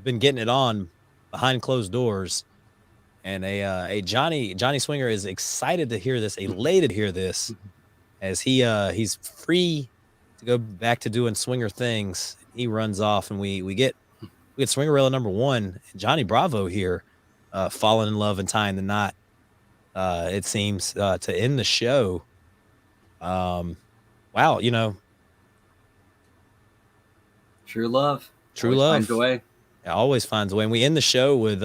been getting it on behind closed doors. And a Johnny Swinger is excited to hear this, elated to hear this, as he's free to go back to doing swinger things. He runs off, and we get Swingerella #1 and Johnny Bravo here falling in love and tying the knot. It seems to end the show. Wow, you know, True love. True Always love. finds a way. It always finds a way. And we end the show with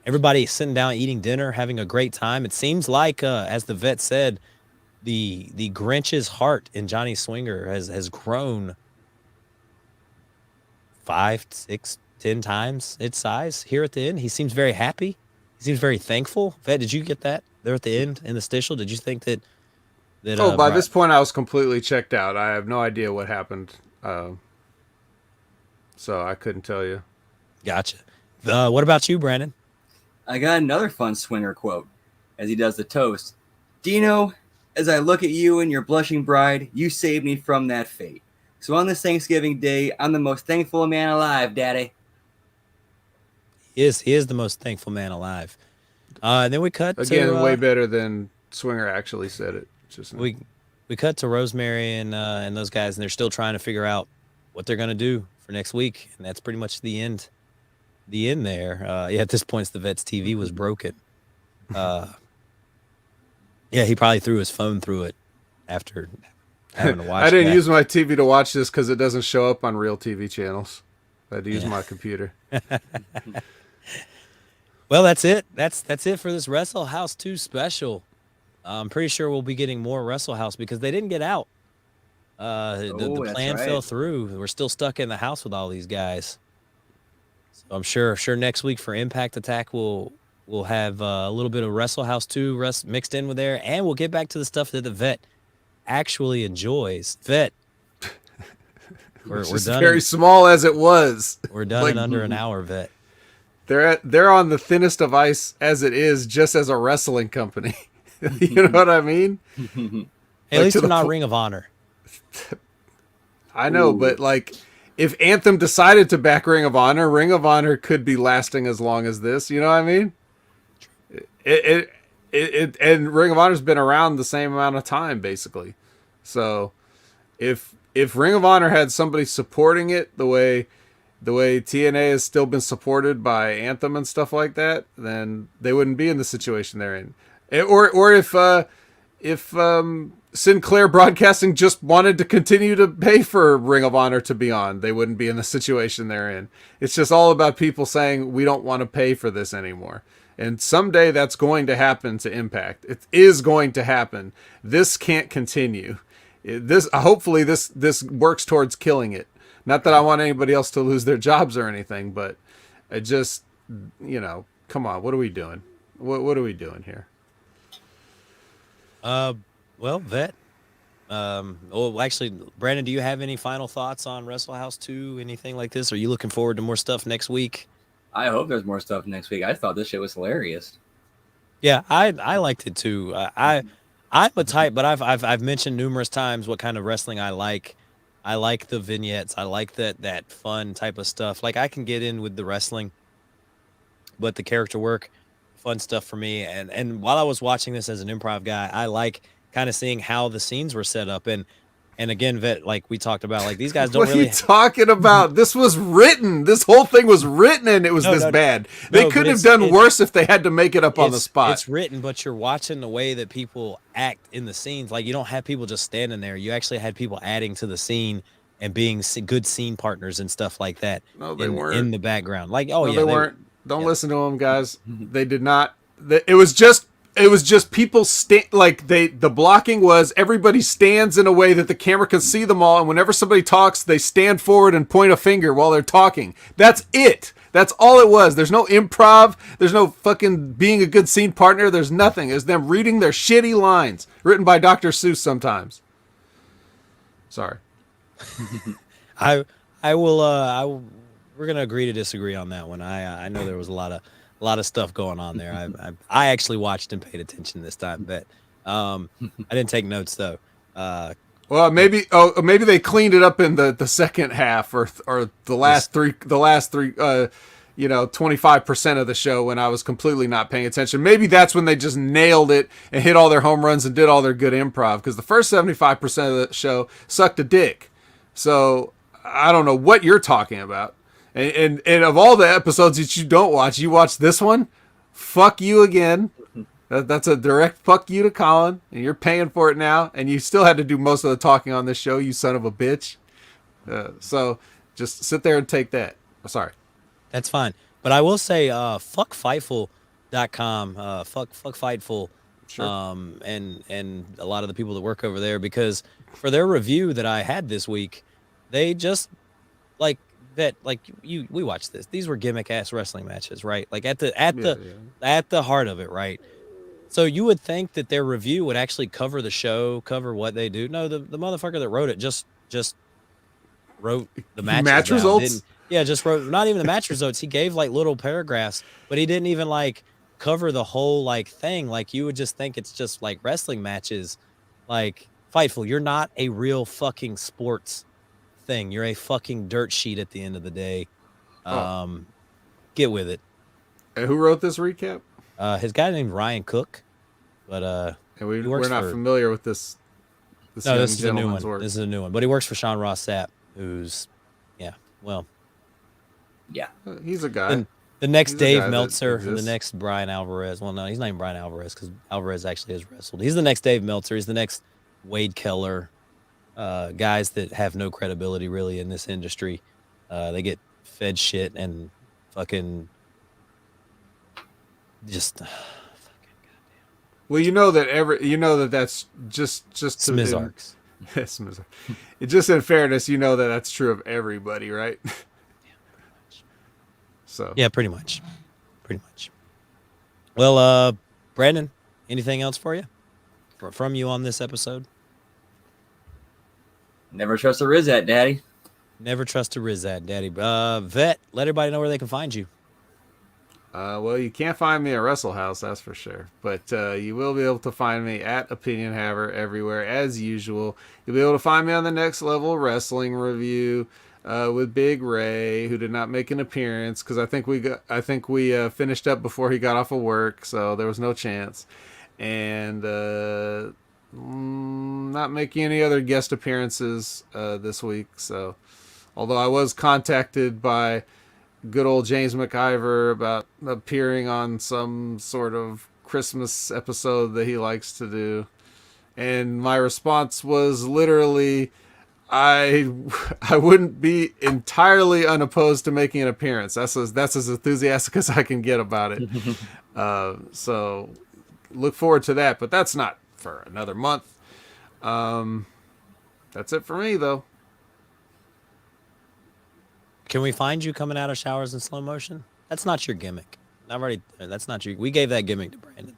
everybody sitting down, eating dinner, having a great time. It seems like, as the vet said, the Grinch's heart in Johnny Swinger has grown 5, 6, 10 times its size here at the end. He seems very happy. He seems very thankful. Vet, did you get that there at the end in the stishel? Did you think that? By this point, I was completely checked out. I have no idea what happened. So I couldn't tell you. Gotcha. What about you, Brandon? I got another fun Swinger quote as he does the toast. Dino, as I look at you and your blushing bride, you saved me from that fate. So on this Thanksgiving Day, I'm the most thankful man alive, Daddy. He is the most thankful man alive. And then we cut again, way better than Swinger actually said it. Just we cut to Rosemary and those guys, and they're still trying to figure out what they're gonna do for next week, and that's pretty much the end. The end there. At this point, the vet's TV was broken. He probably threw his phone through it after having to watch. I didn't use my TV to watch this because it doesn't show up on real TV channels. I had to use my computer. Well, that's it. That's it for this Wrestle House 2 special. I'm pretty sure we'll be getting more Wrestle House because they didn't get out. The plan fell through. We're still stuck in the house with all these guys. So I'm sure next week for Impact Attack we'll have a little bit of Wrestle House 2 mixed in with there, and we'll get back to the stuff that the vet actually enjoys. Vet, we're done. Very small as it was. We're done in under an hour, Vet. They're on the thinnest of ice as it is, just as a wrestling company. You know what I mean? At least we're not Ring of Honor. I know, but like, if Anthem decided to back Ring of Honor could be lasting as long as this. You know what I mean? It and Ring of Honor's been around the same amount of time, basically. So, if Ring of Honor had somebody supporting it the way TNA has still been supported by Anthem and stuff like that, then they wouldn't be in the situation they're in. Or if Sinclair Broadcasting just wanted to continue to pay for Ring of Honor to be on, they wouldn't be in the situation they're in. It's just all about people saying, we don't want to pay for this anymore. And someday that's going to happen to Impact. It is going to happen. This can't continue. Hopefully this works towards killing it. Not that I want anybody else to lose their jobs or anything, but it just, come on, what are we doing? What are we doing here? Well, Vet. Actually, Brandon, do you have any final thoughts on Wrestle House 2? Anything like this? Are you looking forward to more stuff next week? I hope there's more stuff next week. I thought this shit was hilarious. Yeah, I liked it too. I'm a type, but I've mentioned numerous times what kind of wrestling I like. I like the vignettes. I like that fun type of stuff. Like I can get in with the wrestling, but the character work, fun stuff for me. And while I was watching this as an improv guy, I like kind of seeing how the scenes were set up. And again, Vet, like we talked about, like these guys don't What really. are you talking about? This was written. This whole thing was written, and it was bad. They could have done worse if they had to make it up on the spot. It's written, but you're watching the way that people act in the scenes. Like you don't have people just standing there. You actually had people adding to the scene and being good scene partners and stuff like that. No, they weren't in the background. Like, no, they weren't. Don't listen to them, guys. They did not. It was just people the blocking was everybody stands in a way that the camera can see them all, and whenever somebody talks, they stand forward and point a finger while they're talking. That's it. That's all it was. There's no improv. There's no fucking being a good scene partner. There's nothing. It's them reading their shitty lines written by Dr. Seuss sometimes. Sorry. I will. We're gonna agree to disagree on that one. I know there was a lot of stuff going on there. I actually watched and paid attention this time, but I didn't take notes though. Well, maybe they cleaned it up in the second half or the last three 25% of the show when I was completely not paying attention. Maybe that's when they just nailed it and hit all their home runs and did all their good improv, because the first 75% of the show sucked a dick. So I don't know what you're talking about. And of all the episodes that you don't watch, you watch this one? Fuck you again. That's a direct fuck you to Colin, and you're paying for it now, and you still had to do most of the talking on this show, you son of a bitch. So just sit there and take that. Sorry. That's fine. But I will say, fuck Fightful.com, fuck Fightful, Sure. and a lot of the people that work over there, because for their review that I had this week, they just we watched this. These were gimmick ass wrestling matches, right? Like at the heart of it, right? So you would think that their review would actually cover the show, cover what they do. No, the motherfucker that wrote it just wrote the match results. Just wrote not even the match results. He gave like little paragraphs, but he didn't even like cover the whole like thing. Like you would just think it's just like wrestling matches. Like Fightful, you're not a real fucking sports thing. You're a fucking dirt sheet at the end of the day. Get with it. And who wrote this recap? His guy named Ryan Cook, but and we're not familiar with this. No, this is a new one. Work. This is a new one, but he works for Sean Ross Sapp, who's he's a guy. The next Dave Meltzer, the next Brian Alvarez. Well, no, he's not even Brian Alvarez, because Alvarez actually has wrestled. He's the next Dave Meltzer. He's the next Wade Keller. Guys that have no credibility really in this industry. They get fed shit and fucking just fucking goddamn. Well, that's just Smizarks. Yes, it's just in fairness, that's true of everybody, right? Yeah, so yeah, pretty much. Well, Brandon, anything else for you from you on this episode? Never trust a Rizat, Daddy. Never trust a Rizat, Daddy. Vet, let everybody know where they can find you. Well, you can't find me at Wrestle House, that's for sure. But you will be able to find me at Opinion Haver everywhere, as usual. You'll be able to find me on the Next Level Wrestling review with Big Ray, who did not make an appearance because I think we finished up before he got off of work, so there was no chance. And not making any other guest appearances this week. So, although I was contacted by good old James McIver about appearing on some sort of Christmas episode that he likes to do, And my response was literally, I wouldn't be entirely unopposed to making an appearance. That's as enthusiastic as I can get about it. So look forward to that, but that's not for another month. That's it for me, though. Can we find you coming out of showers in slow motion? That's not your gimmick. That's not your. We gave that gimmick to Brandon.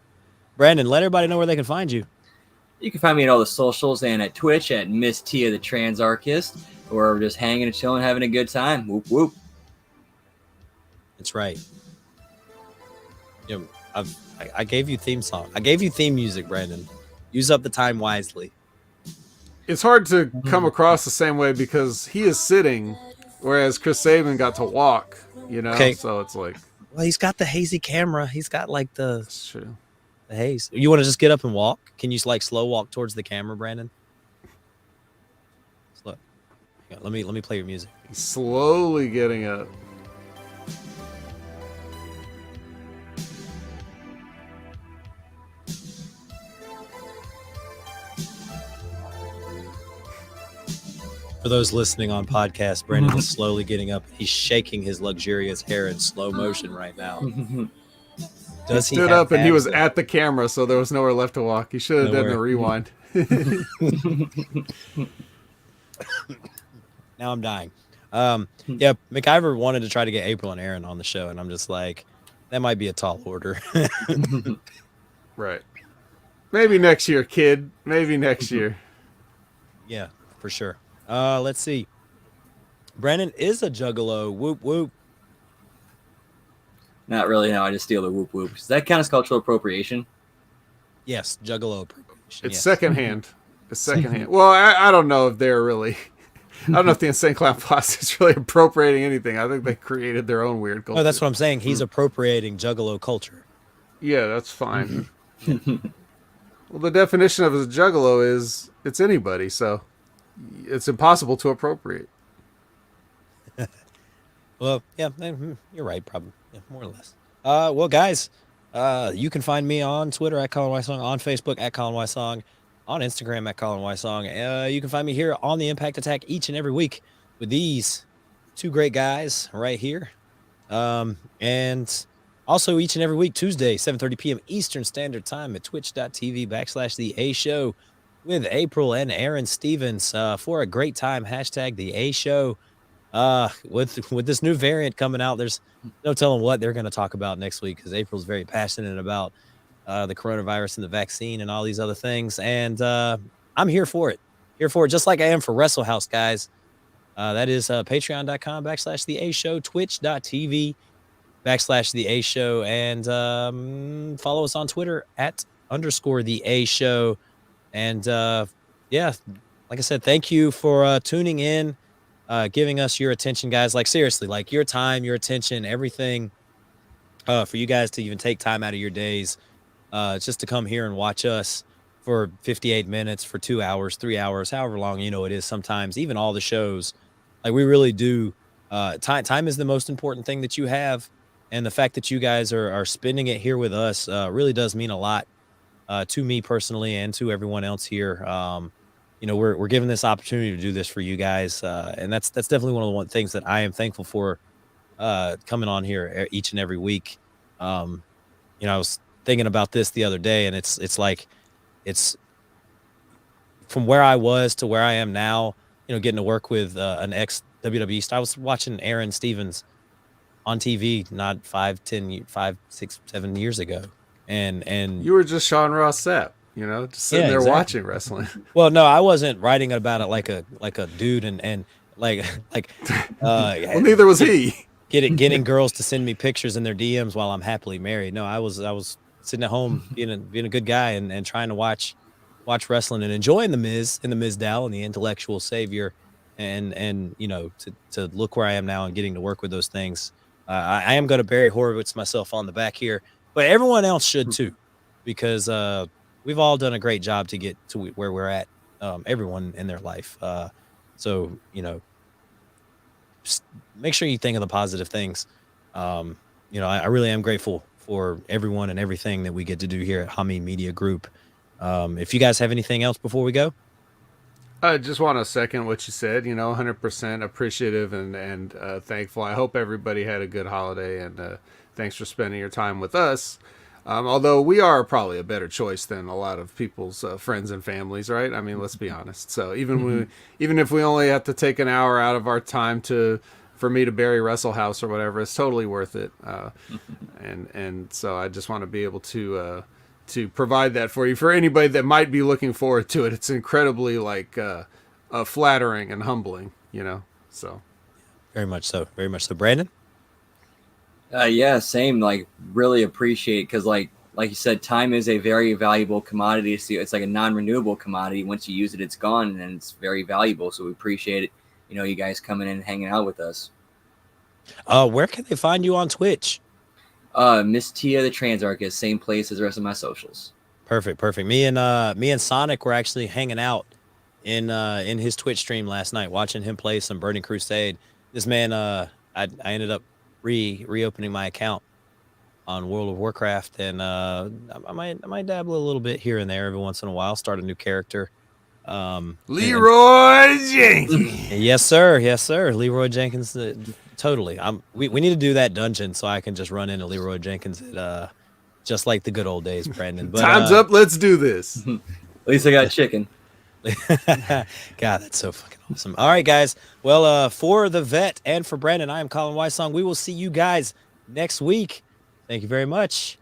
Brandon, let everybody know where they can find you. You can find me on all the socials and at Twitch at Miss Tia the Transarchist, or we're just hanging and chilling, having a good time. Whoop whoop. That's right. I gave you theme song. I gave you theme music, Brandon. Use up the time wisely. It's hard to come across the same way because he is sitting, whereas Chris Sabin got to walk. Okay. So it's like. Well, he's got the hazy camera. He's got like the True. The haze. You want to just get up and walk? Can you like slow walk towards the camera, Brandon? Slow. Yeah, let me play your music. He's slowly getting up. For those listening on podcast, Brandon is slowly getting up. He's shaking his luxurious hair in slow motion right now. He stood up and he was at the camera, so there was nowhere left to walk. He should have done a rewind. Now I'm dying. Yeah, McIver wanted to try to get April and Aaron on the show, and I'm just like, that might be a tall order. Right. Maybe next year, kid. Maybe next year. Yeah, for sure. Let's see. Brandon is a juggalo. Whoop, whoop. Not really, no. I just steal the whoop whoop. Does that count as cultural appropriation? Yes, juggalo appropriation. It's secondhand. It's secondhand. Well, I don't know if they're really. I don't know if the Insane Clown Posse is really appropriating anything. I think they created their own weird culture. No, that's what I'm saying. He's appropriating juggalo culture. Yeah, that's fine. Well, the definition of a juggalo is it's anybody, so it's impossible to appropriate. Well, yeah, you're right, probably. Yeah, more or less. Well, guys, you can find me on Twitter at Colin Wysong, on Facebook at Colin Wysong, on Instagram at Colin Wysong. You can find me here on the Impact Attack each and every week with these two great guys right here. And also each and every week, Tuesday, 7:30 p.m. Eastern Standard Time at twitch.tv/The A Show with April and Aaron Stevens for a great time. Hashtag The A Show. With this new variant coming out, there's no telling what they're going to talk about next week because April's very passionate about the coronavirus and the vaccine and all these other things. And I'm here for it. Here for it, just like I am for Wrestle House, guys. That is patreon.com/The A Show, twitch.tv/The A Show, and follow us on Twitter at _The A Show. And yeah, like I said, thank you for tuning in. Giving us your attention, guys. Like, seriously, like your time, your attention, everything for you guys to even take time out of your days just to come here and watch us for 58 minutes, for 2 hours, 3 hours, however long, it is sometimes, even all the shows. Like, we really do. Time is the most important thing that you have. And the fact that you guys are spending it here with us really does mean a lot to me personally and to everyone else here. We're given this opportunity to do this for you guys, and that's definitely one of the things that I am thankful for coming on here each and every week. I was thinking about this the other day, and it's like it's from where I was to where I am now. Getting to work with an ex WWE star. I was watching Aaron Stevens on TV not 5, 6, 7 years ago, and you were just Sean Ross Sapp. Just sitting there watching wrestling. Well, no, I wasn't writing about it like a dude and like well, neither was he. Getting girls to send me pictures in their DMs while I'm happily married. No, I was sitting at home being a good guy and trying to watch wrestling and enjoying the Miz and the Mizdow and the intellectual savior and to look where I am now and getting to work with those things. I am going to Barry Horowitz myself on the back here, but everyone else should too, because we've all done a great job to get to where we're at, everyone in their life. So, just make sure you think of the positive things. I really am grateful for everyone and everything that we get to do here at Hami Media Group. If you guys have anything else before we go. I just want to second what you said. 100% appreciative and thankful. I hope everybody had a good holiday, and thanks for spending your time with us. Although we are probably a better choice than a lot of people's friends and families, right? I mean, let's be honest. So even if we only have to take an hour out of our time for me to bury Wrestle House or whatever, it's totally worth it. And so I just want to be able to provide that for you, for anybody that might be looking forward to it. It's incredibly flattering and humbling, so Very much so, Brandon. Yeah, same. Like, really appreciate, because like you said, time is a very valuable commodity. So it's like a non-renewable commodity. Once you use it, it's gone, and it's very valuable. So we appreciate it. You guys coming in and hanging out with us. Where can they find you on Twitch? Miss Tia the Transarchist, same place as the rest of my socials. Perfect. Me and Sonic were actually hanging out in his Twitch stream last night, watching him play some Burning Crusade. This man, I ended up reopening my account on World of Warcraft, and I might dabble a little bit here and there every once in a while. Start a new character. Leroy Jenkins. Yes, sir. Leroy Jenkins. Totally. We need to do that dungeon so I can just run into Leroy Jenkins at just like the good old days, Brandon. But, Time's up. Let's do this. At least I got chicken. God, that's so fucking awesome. All right, guys. Well, for the vet and for Brandon, I am Colin Wysong. We will see you guys next week. Thank you very much.